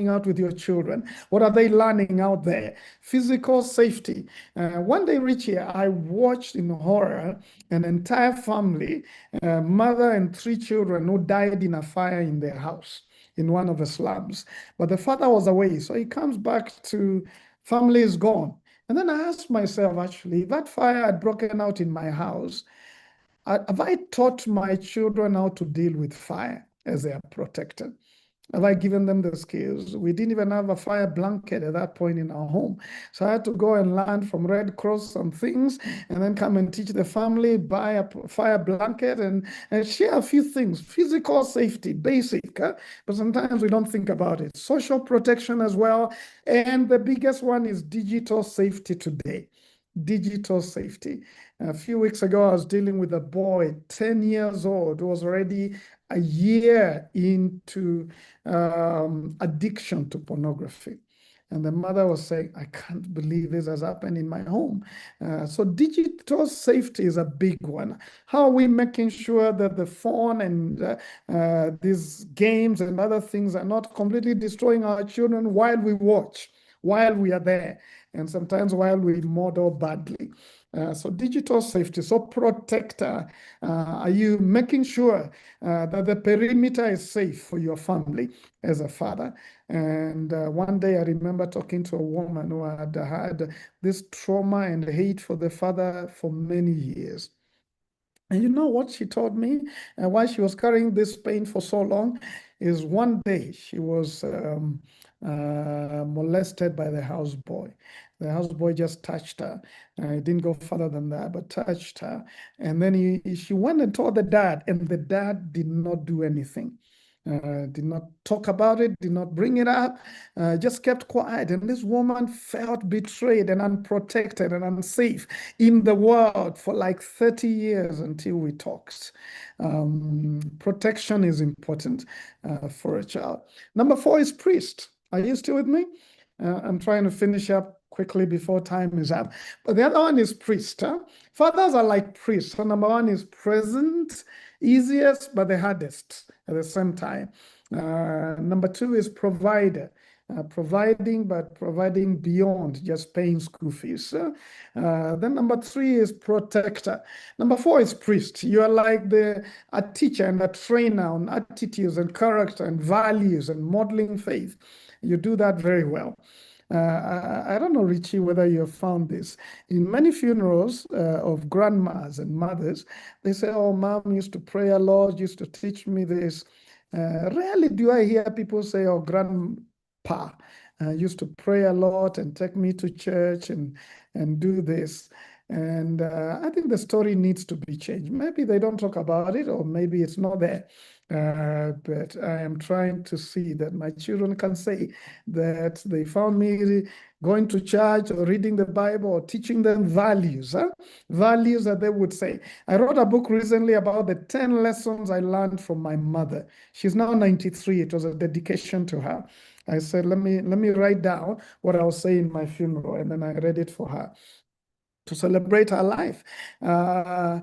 out with your children. What are they learning out there? Physical safety. One day, Rich, here, I watched in horror an entire family, mother and 3 children, who died in a fire in their house in one of the slums. But the father was away, so he comes back to family is gone. And then I asked myself, actually, if that fire had broken out in my house, have I taught my children how to deal with fire as they are protected? Have I given them the skills? We didn't even have a fire blanket at that point in our home. So I had to go and learn from Red Cross some things and then come and teach the family, buy a fire blanket and share a few things. Physical safety, basic, but sometimes we don't think about it. Social protection as well. And the biggest one is digital safety today. Digital safety. A few weeks ago, I was dealing with a boy, 10 years old, who was already a year into addiction to pornography. And the mother was saying, I can't believe this has happened in my home. So digital safety is a big one. How are we making sure that the phone and these games and other things are not completely destroying our children while we watch, while we are there, and sometimes while we model badly? So digital safety, so protector. Are you making sure that the perimeter is safe for your family as a father? And one day I remember talking to a woman who had had this trauma and hate for the father for many years. And you know what she told me? Why she was carrying this pain for so long is one day she was molested by the houseboy. The houseboy just touched her. It didn't go further than that, but touched her. And then she went and told the dad, and the dad did not do anything. Did not talk about it, did not bring it up, just kept quiet. And this woman felt betrayed and unprotected and unsafe in the world for like 30 years until we talked. Protection is important for a child. Number 4 is priest. Are you still with me? I'm trying to finish up quickly before time is up. But the other one is priest. Fathers are like priests. So number 1 is present, easiest, but the hardest at the same time. Number 2 is provider. Providing, but providing beyond just paying school fees. Then number 3 is protector. Number 4 is priest. You are like a teacher and a trainer on attitudes and character and values and modeling faith. You do that very well. I don't know, Richie, whether you have found this. In many funerals of grandmas and mothers, they say, oh, mom used to pray a lot, used to teach me this. Rarely do I hear people say, oh, grandpa used to pray a lot and take me to church and do this. And I think the story needs to be changed. Maybe they don't talk about it, or maybe it's not there. But I am trying to see that my children can say that they found me going to church or reading the Bible or teaching them values, values that they would say. I wrote a book recently about the 10 lessons I learned from my mother. She's now 93. It was a dedication to her. I said, let me write down what I'll say in my funeral, and then I read it for her to celebrate her life. I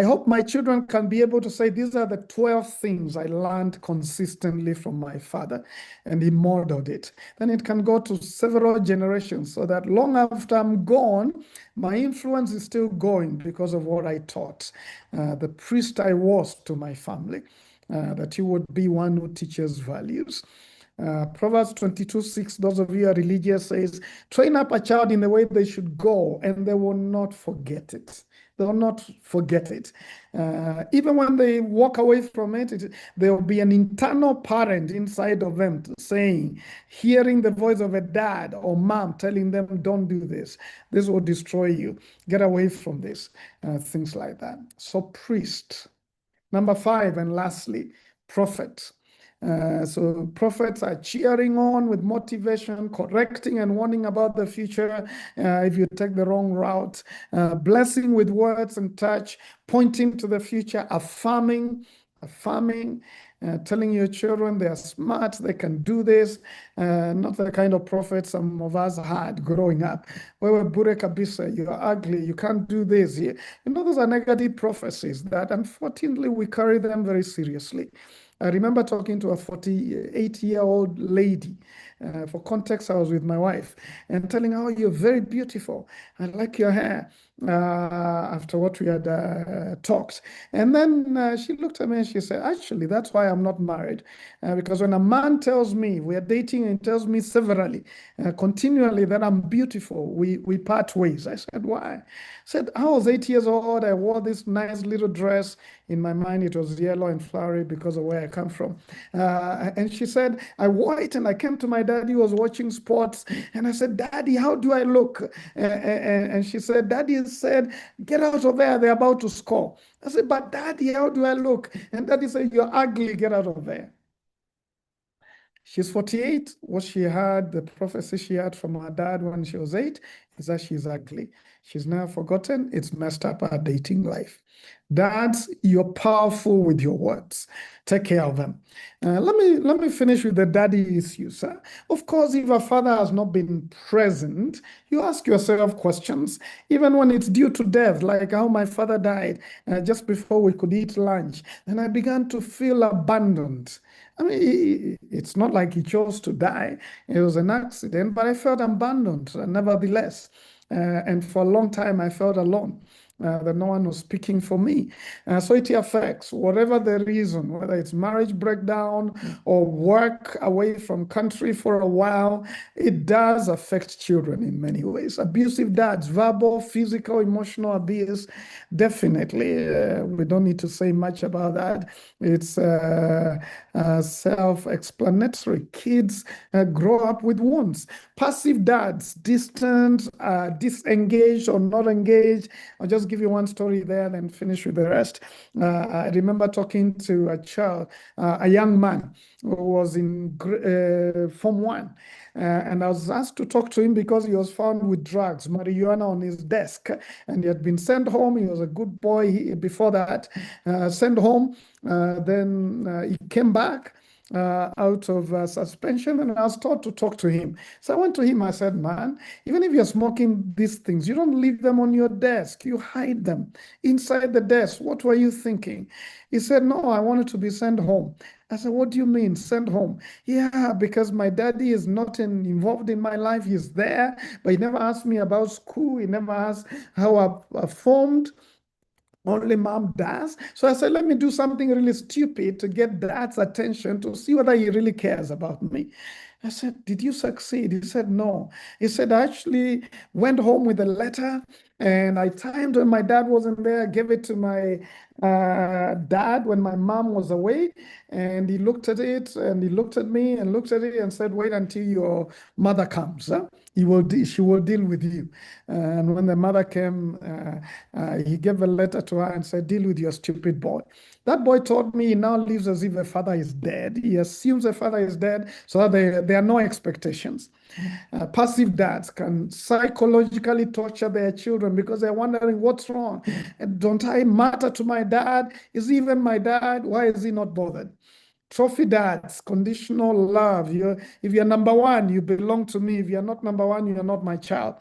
hope my children can be able to say, these are the 12 things I learned consistently from my father, and he modeled it. Then it can go to several generations, so that long after I'm gone, my influence is still going because of what I taught, the priest I was to my family, that you would be one who teaches values. Proverbs 22:6, those of you who are religious, says, train up a child in the way they should go, and they will not forget it. They will not forget it. Even when they walk away from it, there will be an internal parent inside of them saying, hearing the voice of a dad or mom telling them, don't do this. This will destroy you. Get away from this. Things like that. So priest. Number 5, and lastly, prophet. So prophets are cheering on with motivation, correcting and warning about the future if you take the wrong route, blessing with words and touch, pointing to the future, affirming, telling your children they are smart, they can do this, not the kind of prophet some of us had growing up. Wewe bure kabisa, you're ugly, you can't do this. You know, those are negative prophecies that unfortunately we carry them very seriously. I remember talking to a 48-year-old lady. For context, I was with my wife and telling her, "Oh, you're very beautiful. I like your hair." After what we had talked. And then she looked at me and she said, "Actually, that's why I'm not married. Because when a man tells me, we are dating and tells me severally, continually that I'm beautiful, we part ways." I said, "Why?" I said, "I was 8 years old. I wore this nice little dress. In my mind, it was yellow and flowery because of where I come from." And she said, "I wore it and I came to my daddy who was watching sports. And I said, 'Daddy, how do I look?' And she said, 'Daddy said, get out of there. They're about to score.' I said, 'But Daddy, how do I look?' And Daddy said, 'You're ugly. Get out of there.'" She's 48. What she had, the prophecy she had from her dad when she was 8, is that she's ugly. She's now forgotten. It's messed up her dating life. Dads, you're powerful with your words. Take care of them. Let me finish with the daddy issues. Of course, if a father has not been present, you ask yourself questions, even when it's due to death, like how my father died just before we could eat lunch. And I began to feel abandoned. I mean, it's not like he chose to die. It was an accident, but I felt abandoned nevertheless. And for a long time, I felt alone. That no one was speaking for me. So it affects whatever the reason, whether it's marriage breakdown or work away from country for a while, it does affect children in many ways. Abusive dads, verbal, physical, emotional abuse, definitely. We don't need to say much about that. It's self-explanatory. Kids grow up with wounds. Passive dads, distant, disengaged or not engaged. I'll just give you one story there, then finish with the rest. I remember talking to a child, a young man who was in Form 1. And I was asked to talk to him because he was found with drugs, marijuana on his desk. And he had been sent home. He was a good boy before that. Sent home. Then he came back out of suspension, and I was taught to talk to him. So I went to him. I said, "Man, even if you're smoking these things, you don't leave them on your desk. You hide them inside the desk. What were you thinking?" He said, "No, I wanted to be sent home." I said, "What do you mean, sent home?" "Yeah, because my daddy is not involved in my life. He's there, but he never asked me about school. He never asked how I formed. Only mom does." So I said, "Let me do something really stupid to get dad's attention to see whether he really cares about me." I said, "Did you succeed?" He said, "No." He said, "I actually went home with a letter and I timed when my dad wasn't there, gave it to my dad when my mom was away. And he looked at it and he looked at me and looked at it and said, 'Wait until your mother comes. She will deal with you.' And when the mother came, he gave a letter to her and said, 'Deal with your stupid boy.' That boy told me he now lives as if the father is dead. He assumes the father is dead, so that there are no expectations. Passive dads can psychologically torture their children because they're wondering, what's wrong? Don't I matter to my dad? Is he even my dad? Why is he not bothered? Trophy dads, conditional love. If you're number one, you belong to me. If you're not number one, you're not my child.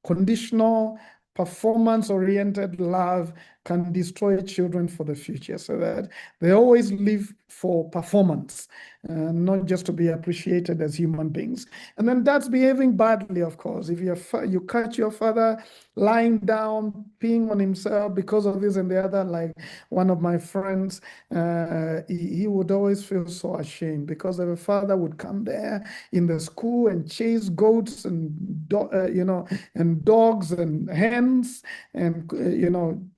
Conditional, performance-oriented love can destroy children for the future, so that they always live for performance, not just to be appreciated as human beings. And then that's behaving badly, of course. If you catch your father lying down, peeing on himself because of this and the other, like one of my friends, he would always feel so ashamed because the father would come there in the school and chase goats and and dogs and hens and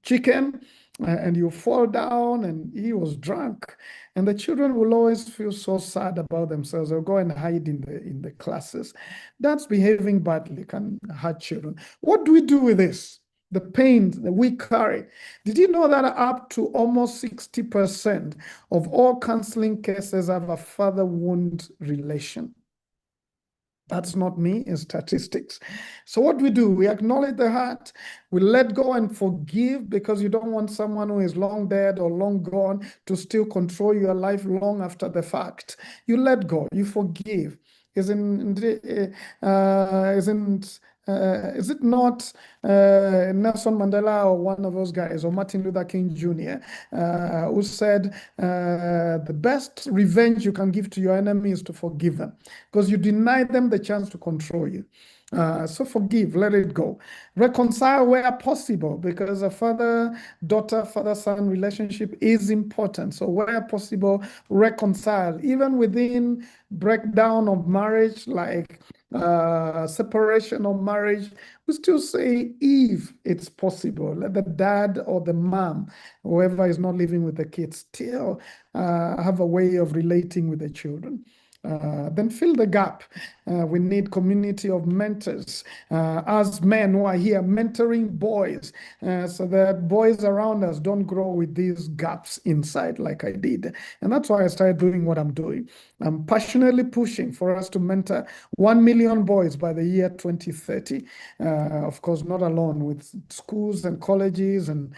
chicken, and you fall down, and he was drunk. And the children will always feel so sad about themselves. They'll go and hide in the classes. That's behaving badly, can hurt children. What do we do with this? The pain that we carry. Did you know that up to almost 60% of all counseling cases have a father-wound relation? That's not me, it's statistics. So what we do, we acknowledge the heart, we let go and forgive, because you don't want someone who is long dead or long gone to still control your life long after the fact. You let go, you forgive. Isn't is it not Nelson Mandela or one of those guys, or Martin Luther King Jr., who said the best revenge you can give to your enemy is to forgive them, because you deny them the chance to control you. So forgive, let it go. Reconcile where possible, because a father-daughter, father-son relationship is important. So where possible, reconcile. Even within breakdown of marriage, like separation of marriage, we still say, if it's possible, let the dad or the mom, whoever is not living with the kids, still have a way of relating with the children. Then fill the gap. We need community of mentors, as men who are here mentoring boys, so that boys around us don't grow with these gaps inside like I did. And that's why I started doing what I'm doing. I'm passionately pushing for us to mentor 1 million boys by the year 2030. Of course, not alone, with schools and colleges and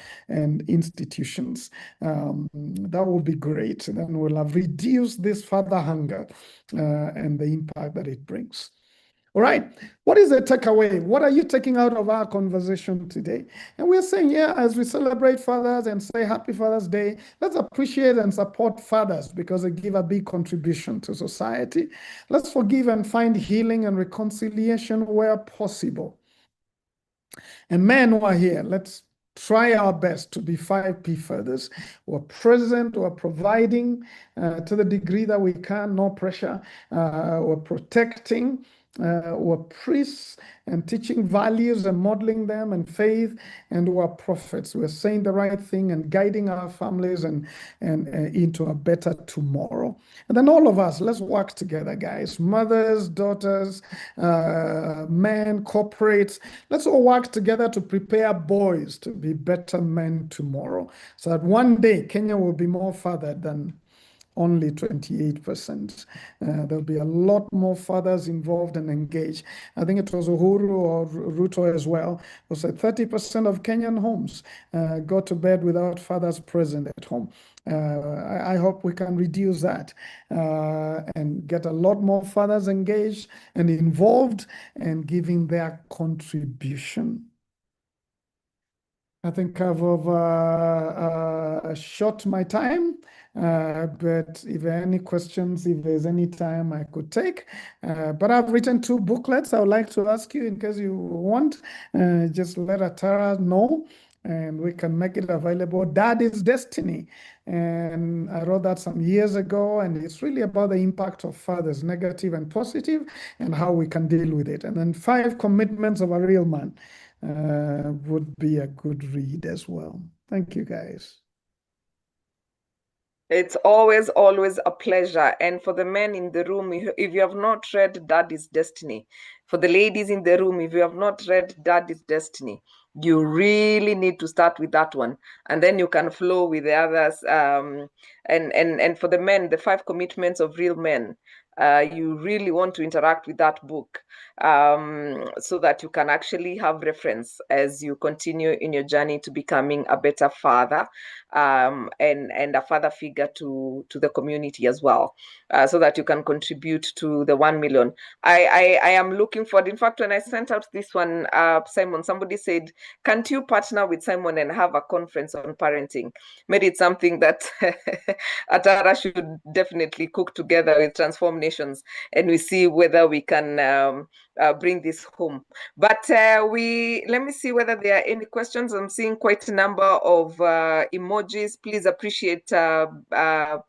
institutions. That will be great. Then we'll have reduced this father hunger and the impact that it brings. All right, what is the takeaway? What are you taking out of our conversation today? And we're saying, yeah, as we celebrate fathers and say Happy Father's Day, let's appreciate and support fathers, because they give a big contribution to society. Let's forgive and find healing and reconciliation where possible. And men who are here, let's try our best to be 5P fathers. We're present, we're providing to the degree that we can, no pressure. We're protecting. We're priests and teaching values and modeling them and faith, and we're prophets. We're saying the right thing and guiding our families and into a better tomorrow. And then all of us, let's work together, guys. Mothers, daughters, men, corporates. Let's all work together to prepare boys to be better men tomorrow, so that one day Kenya will be more fathered than only 28%. There'll be a lot more fathers involved and engaged. I think it was Uhuru or Ruto as well, who said 30% of Kenyan homes go to bed without fathers present at home. I hope we can reduce that and get a lot more fathers engaged and involved and giving their contribution. I think I've shot my time, but if there are any questions, if there's any time I could take, but I've written 2 booklets I would like to ask you in case you want. Just let Atara know, and we can make it available. Dad is Destiny. And I wrote that some years ago, and it's really about the impact of fathers, negative and positive, and how we can deal with it. And then 5 Commitments of a Real Man would be a good read as well. Thank you, guys. It's always a pleasure. And for the men in the room, if you have not read Daddy's Destiny, for the ladies in the room, if you have not read Daddy's Destiny, you really need to start with that one, and then you can flow with the others. And for the men, the 5 Commitments of Real Men. You really want to interact with that book so that you can actually have reference as you continue in your journey to becoming a better father and a father figure to the community as well, so that you can contribute to the 1 million. I am looking forward. In fact, when I sent out this one, Simon, somebody said, can't you partner with Simon and have a conference on parenting? Made it something that Atara should definitely cook together with Transform Nations, and we see whether we can bring this home. But let me see whether there are any questions. I'm seeing quite a number of emojis. Please appreciate Mbevi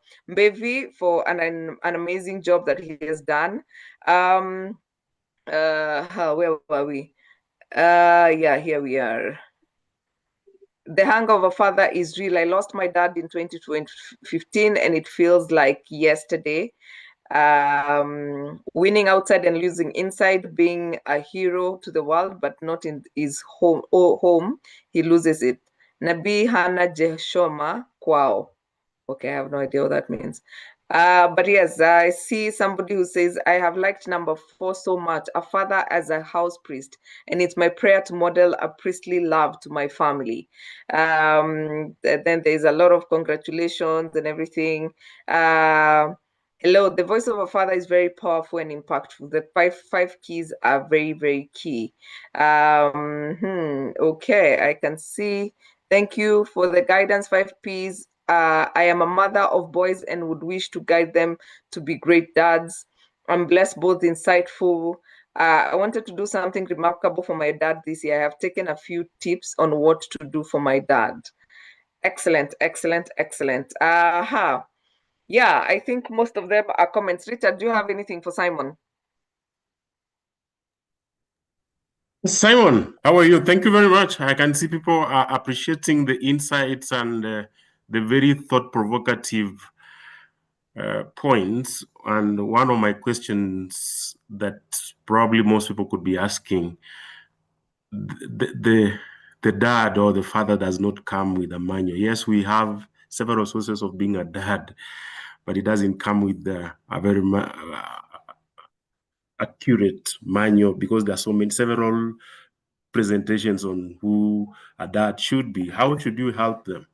for an amazing job that he has done. Where were we? Yeah, here we are. The hunger of a father is real. I lost my dad in 2015, and it feels like yesterday. Winning outside and losing inside, being a hero to the world, but not in his home, he loses it. Nabi Hana Jeshoma Kwao. Okay, I have no idea what that means. But yes, I see somebody who says, I have liked number 4 so much, a father as a house priest, and it's my prayer to model a priestly love to my family. Then there's a lot of congratulations and everything. Hello, the voice of a father is very powerful and impactful. The five keys are very, very key. Okay, I can see. Thank you for the guidance, 5 Ps. I am a mother of boys and would wish to guide them to be great dads. I'm blessed, both insightful. I wanted to do something remarkable for my dad this year. I have taken a few tips on what to do for my dad. Excellent, excellent, excellent. Yeah, I think most of them are comments. Richard, do you have anything for Simon? Simon, how are you? Thank you very much. I can see people are appreciating the insights and the very thought-provocative points. And one of my questions that probably most people could be asking, the dad or the father does not come with a manual. Yes, we have several sources of being a dad, but it doesn't come with a very accurate manual, because there are several presentations on who a dad should be. How should you help them?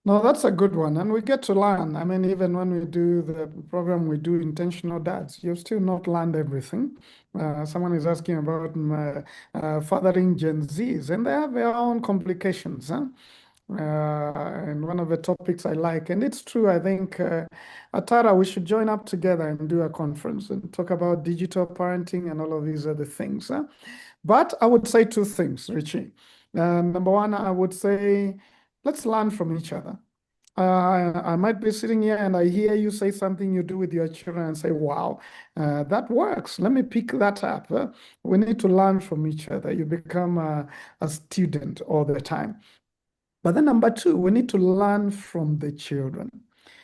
No, that's a good one. And we get to learn. I mean, even when we do the program, we do intentional dads. You've still not learned everything. Someone is asking about fathering Gen Zs, and they have their own complications. Huh? And one of the topics I like, and it's true, I think, Atara, we should join up together and do a conference and talk about digital parenting and all of these other things. Huh? But I would say 2 things, Richie. Number one, I would say, let's learn from each other. I might be sitting here and I hear you say something you do with your children and say, wow, that works. Let me pick that up. We need to learn from each other. You become a student all the time. But then number 2, we need to learn from the children.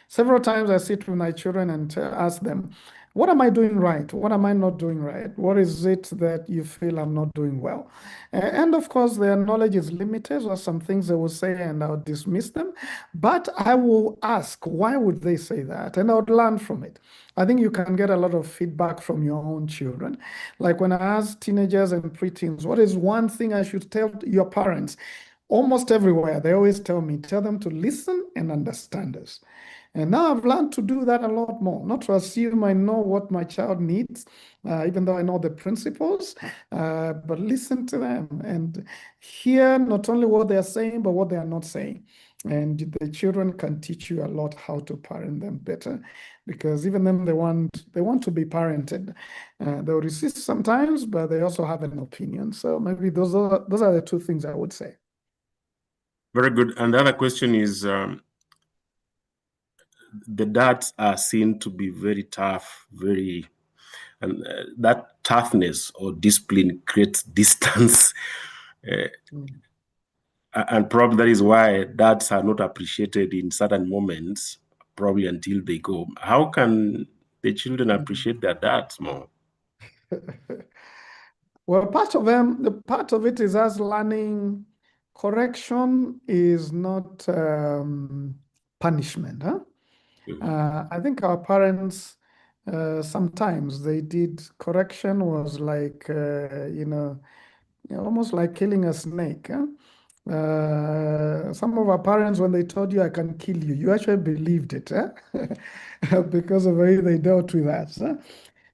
Several times I sit with my children and ask them, what am I doing right? What am I not doing right? What is it that you feel I'm not doing well? And of course, their knowledge is limited, or some things they will say and I'll dismiss them. But I will ask, why would they say that? And I'll learn from it. I think you can get a lot of feedback from your own children. Like when I ask teenagers and preteens, what is one thing I should tell your parents? Almost everywhere, they always tell me, tell them to listen and understand us. And now I've learned to do that a lot more, not to assume I know what my child needs, even though I know the principles, but listen to them and hear not only what they are saying, but what they are not saying. And the children can teach you a lot how to parent them better, because even them, they want to be parented. They'll resist sometimes, but they also have an opinion. So maybe those are the 2 things I would say. Very good. And the other question is, the dads are seen to be very tough, and that toughness or discipline creates distance. And probably that is why dads are not appreciated in certain moments, probably until they go. How can the children appreciate their dads more? Well, part of it is us learning correction is not punishment. Huh? I think our parents sometimes they did correction was like almost like killing a snake. Huh? Some of our parents, when they told you I can kill you, you actually believed it, because of the way they dealt with us.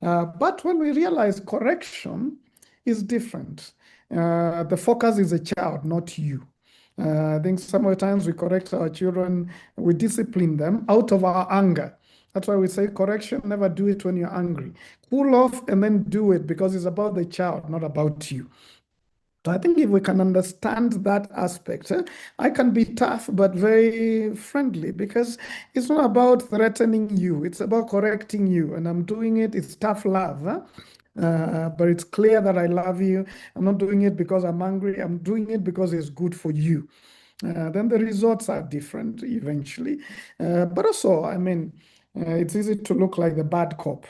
But when we realize correction is different, the focus is a child, not you. I think some of the times we correct our children, we discipline them out of our anger. That's why we say correction, never do it when you're angry. Cool off and then do it, because it's about the child, not about you. So I think if we can understand that aspect, I can be tough but very friendly, because it's not about threatening you, it's about correcting you. And I'm doing it, it's tough love. But it's clear that I love you. I'm not doing it because I'm angry, I'm doing it because it's good for you. Then the results are different eventually. But also, I mean, it's easy to look like the bad cop.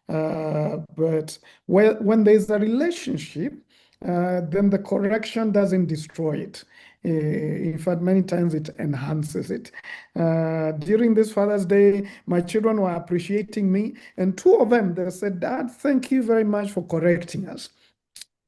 But when there's a relationship, then the correction doesn't destroy it. In fact, many times it enhances it. During this Father's Day, my children were appreciating me, and two of them, they said, "Dad, thank you very much for correcting us.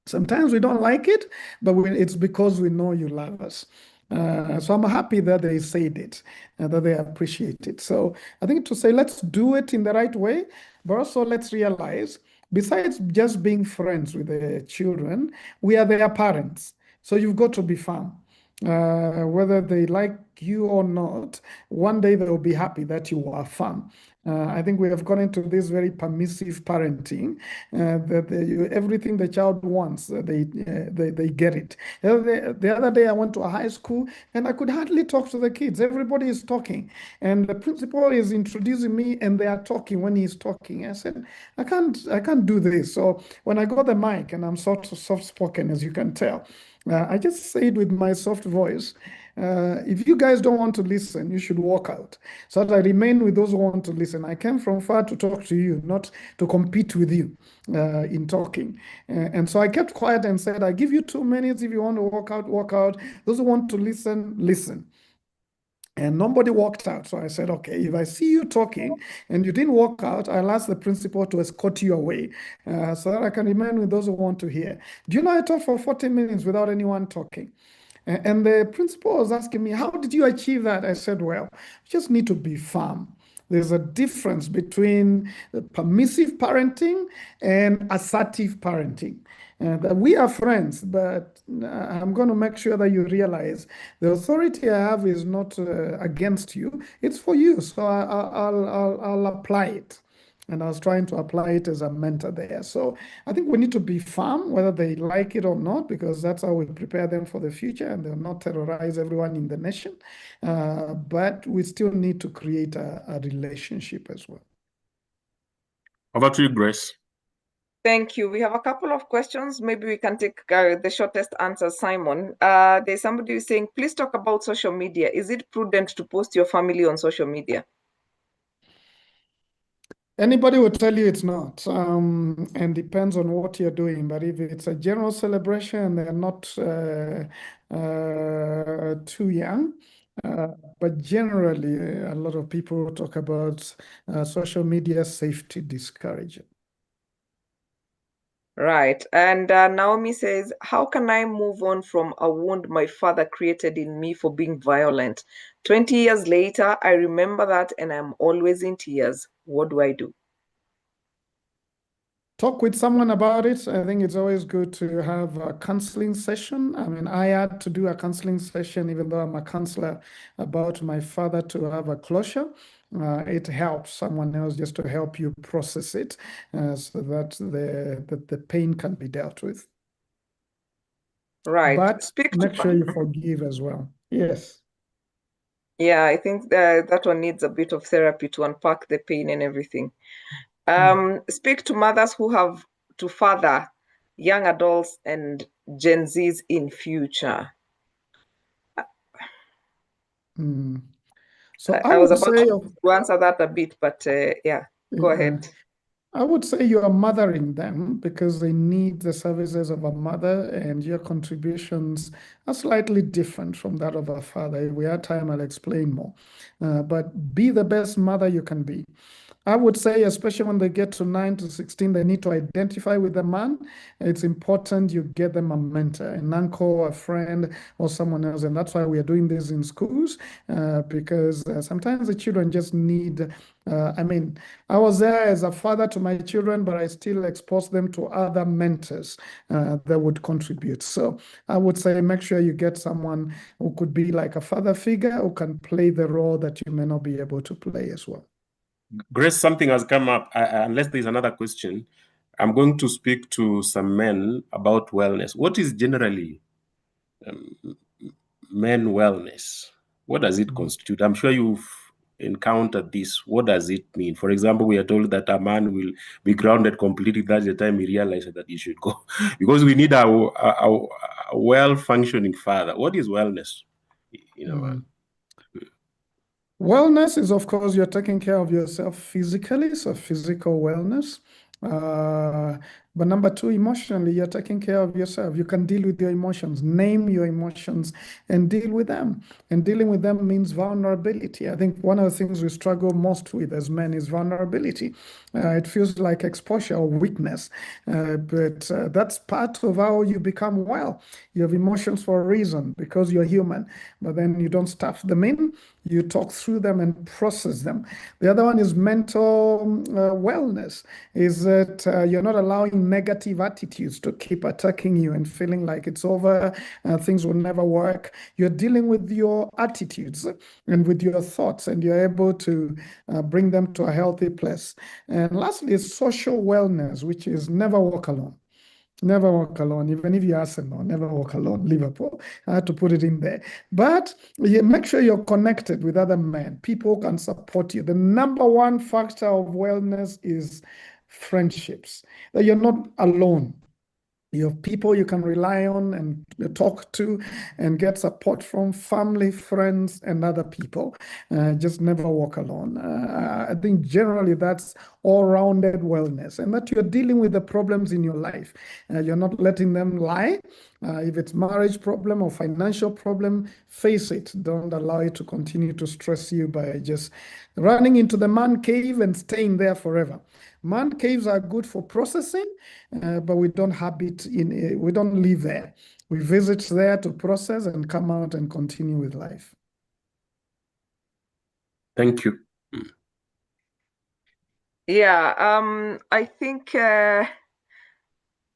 Sometimes we don't like it, but it's because we know you love us." So I'm happy that they said it and that they appreciate it. So I think to say, let's do it in the right way, but also let's realize, besides just being friends with the children, we are their parents. So you've got to be firm. Whether they like you or not, one day they'll be happy that you are firm. I think we have gone into this very permissive parenting that everything the child wants, they get it. The other day, I went to a high school and I could hardly talk to the kids. Everybody is talking, and the principal is introducing me, and they are talking when he's talking. I said, I can't do this. So when I got the mic, and I'm sort of soft spoken, as you can tell, I just say it with my soft voice. If you guys don't want to listen, you should walk out. So that I remain with those who want to listen. I came from far to talk to you, not to compete with you in talking. And so I kept quiet and said, I give you 2 minutes. If you want to walk out, walk out. Those who want to listen, listen. And nobody walked out. So I said, okay, if I see you talking and you didn't walk out, I'll ask the principal to escort you away so that I can remain with those who want to hear. Do you know I talked for 40 minutes without anyone talking? And the principal was asking me, how did you achieve that? I said, well, you just need to be firm. There's a difference between permissive parenting and assertive parenting. That we are friends, but I'm going to make sure that you realize the authority I have is not against you. It's for you. So I'll apply it. And I was trying to apply it as a mentor there. So I think we need to be firm, whether they like it or not, because that's how we prepare them for the future, and they'll not terrorize everyone in the nation. But we still need to create a relationship as well. Over to you, Grace. Thank you. We have a couple of questions. Maybe we can take the shortest answer, Simon. There's somebody who's saying, please talk about social media. Is it prudent to post your family on social media? Anybody will tell you it's not, and depends on what you're doing. But if it's a general celebration, they're not too young. But generally, a lot of people talk about social media safety discouraging. Right. And Naomi says, how can I move on from a wound my father created in me for being violent? 20 years later, I remember that and I'm always in tears. What do I do? Talk with someone about it. I think it's always good to have a counseling session. I mean, I had to do a counseling session, even though I'm a counselor, about my father, to have a closure. It helps someone else just to help you process it so that the pain can be dealt with. Right. But make sure you forgive as well. Yes. Yeah, I think that one needs a bit of therapy to unpack the pain and everything. Speak to mothers who have to father young adults and Gen Zs in future. So I was about to answer that a bit, but yeah, go ahead. I would say you are mothering them because they need the services of a mother, and your contributions are slightly different from that of a father. If we have time, I'll explain more. But be the best mother you can be. I would say, especially when they get to 9 to 16, they need to identify with the man. It's important you get them a mentor, an uncle, a friend, or someone else. And that's why we are doing this in schools, because sometimes the children just need, I mean, I was there as a father to my children, but I still expose them to other mentors that would contribute. So I would say make sure you get someone who could be like a father figure who can play the role that you may not be able to play as well. Grace, something has come up. Unless there's another question, I'm going to speak to some men about wellness. What is generally men wellness? What does it constitute? I'm sure you've encountered this. What does it mean? For example, we are told that a man will be grounded completely. That's the time he realizes that he should go. Because we need a well-functioning father. What is wellness? Wellness is, of course, you're taking care of yourself physically, so physical wellness. But number two, emotionally, you're taking care of yourself. You can deal with your emotions, name your emotions, and deal with them. And dealing with them means vulnerability. I think one of the things we struggle most with as men is vulnerability. It feels like exposure or weakness, but that's part of how you become well. You have emotions for a reason because you're human, but then you don't stuff them in. You talk through them and process them. The other one is mental wellness, is that you're not allowing negative attitudes to keep attacking you and feeling like it's over, things will never work. You're dealing with your attitudes and with your thoughts, and you're able to bring them to a healthy place. And lastly, is social wellness, which is never walk alone. Never walk alone. Even if you're Arsenal, never walk alone. Liverpool. I had to put it in there. But make sure you're connected with other men. People can support you. The number one factor of wellness is friendships. That you're not alone. You have people you can rely on and talk to and get support from, family, friends, and other people. Just never walk alone. I think generally that's all-rounded wellness, and that you're dealing with the problems in your life. You're not letting them lie. If it's marriage problem or financial problem, face it. Don't allow it to continue to stress you by just running into the man cave and staying there forever. Man caves are good for processing, but we don't we don't live there. We visit there to process and come out and continue with life. Thank you. Yeah, I think I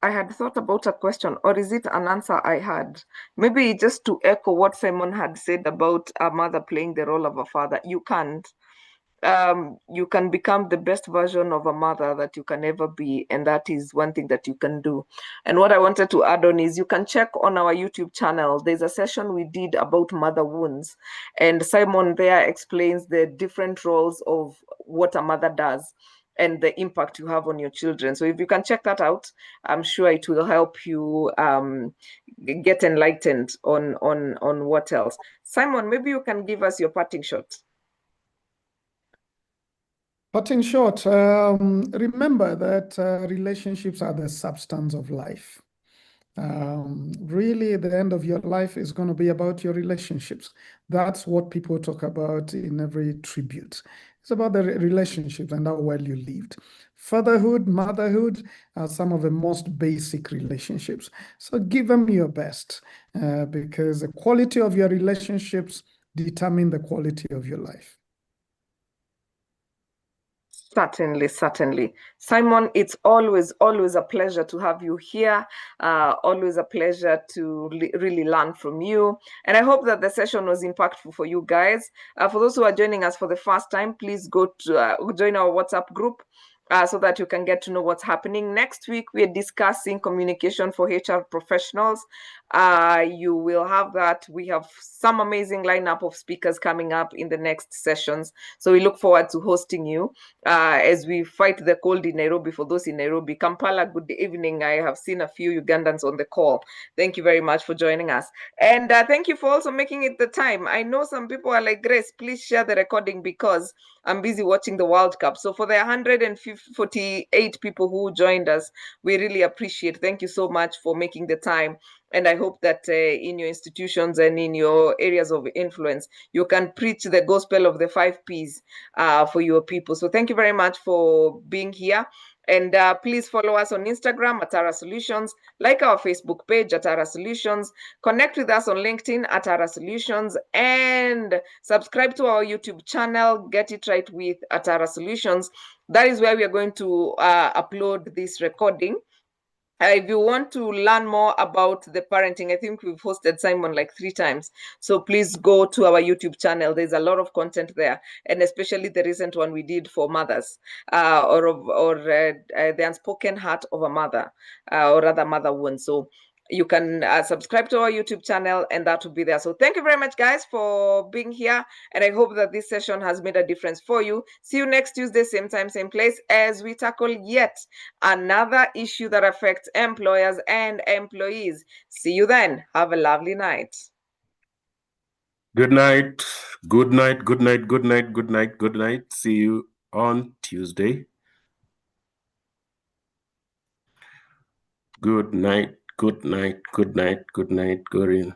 had thought about a question, or is it an answer I had? Maybe just to echo what Simon had said about a mother playing the role of a father. You can't. You can become the best version of a mother that you can ever be, and that is one thing that you can do. And what I wanted to add on is you can check on our YouTube channel. There's a session we did about mother wounds, and Simon there explains the different roles of what a mother does and the impact you have on your children. So if you can check that out, I'm sure it will help you get enlightened on what else. Simon, maybe you can give us your parting shot. But in short, remember that relationships are the substance of life. Really, the end of your life is going to be about your relationships. That's what people talk about in every tribute. It's about the relationships and how well you lived. Fatherhood, motherhood are some of the most basic relationships. So give them your best, because the quality of your relationships determine the quality of your life. Certainly, certainly. Simon, it's always a pleasure to have you here. Always a pleasure to really learn from you. And I hope that the session was impactful for you guys. For those who are joining us for the first time, please go to join our WhatsApp group. So that you can get to know what's happening. Next week, we are discussing communication for HR professionals. You will have that. We have some amazing lineup of speakers coming up in the next sessions. So we look forward to hosting you as we fight the cold in Nairobi. For those in Nairobi, Kampala, good evening. I have seen a few Ugandans on the call. Thank you very much for joining us. And thank you for also making it the time. I know some people are like, Grace, please share the recording because I'm busy watching the World Cup. So for the 148 people who joined us, we really appreciate. Thank you so much for making the time. And I hope that in your institutions and in your areas of influence, you can preach the gospel of the 5 Ps for your people. So thank you very much for being here. And please follow us on Instagram at Ara Solutions, like our Facebook page at Ara Solutions, connect with us on LinkedIn at Ara Solutions, and subscribe to our YouTube channel, Get It Right with at Ara Solutions. That is where we are going to upload this recording. If you want to learn more about the parenting, I think we've hosted Simon like 3 times. So please go to our YouTube channel. There's a lot of content there, and especially the recent one we did for mothers, or the unspoken heart of a mother, or rather mother wound. So you can subscribe to our YouTube channel, and that will be there. So thank you very much, guys, for being here. And I hope that this session has made a difference for you. See you next Tuesday, same time, same place, as we tackle yet another issue that affects employers and employees. See you then. Have a lovely night. Good night. Good night. Good night. Good night. Good night. Good night. See you on Tuesday. Good night, good night, good night, good night, Gorin.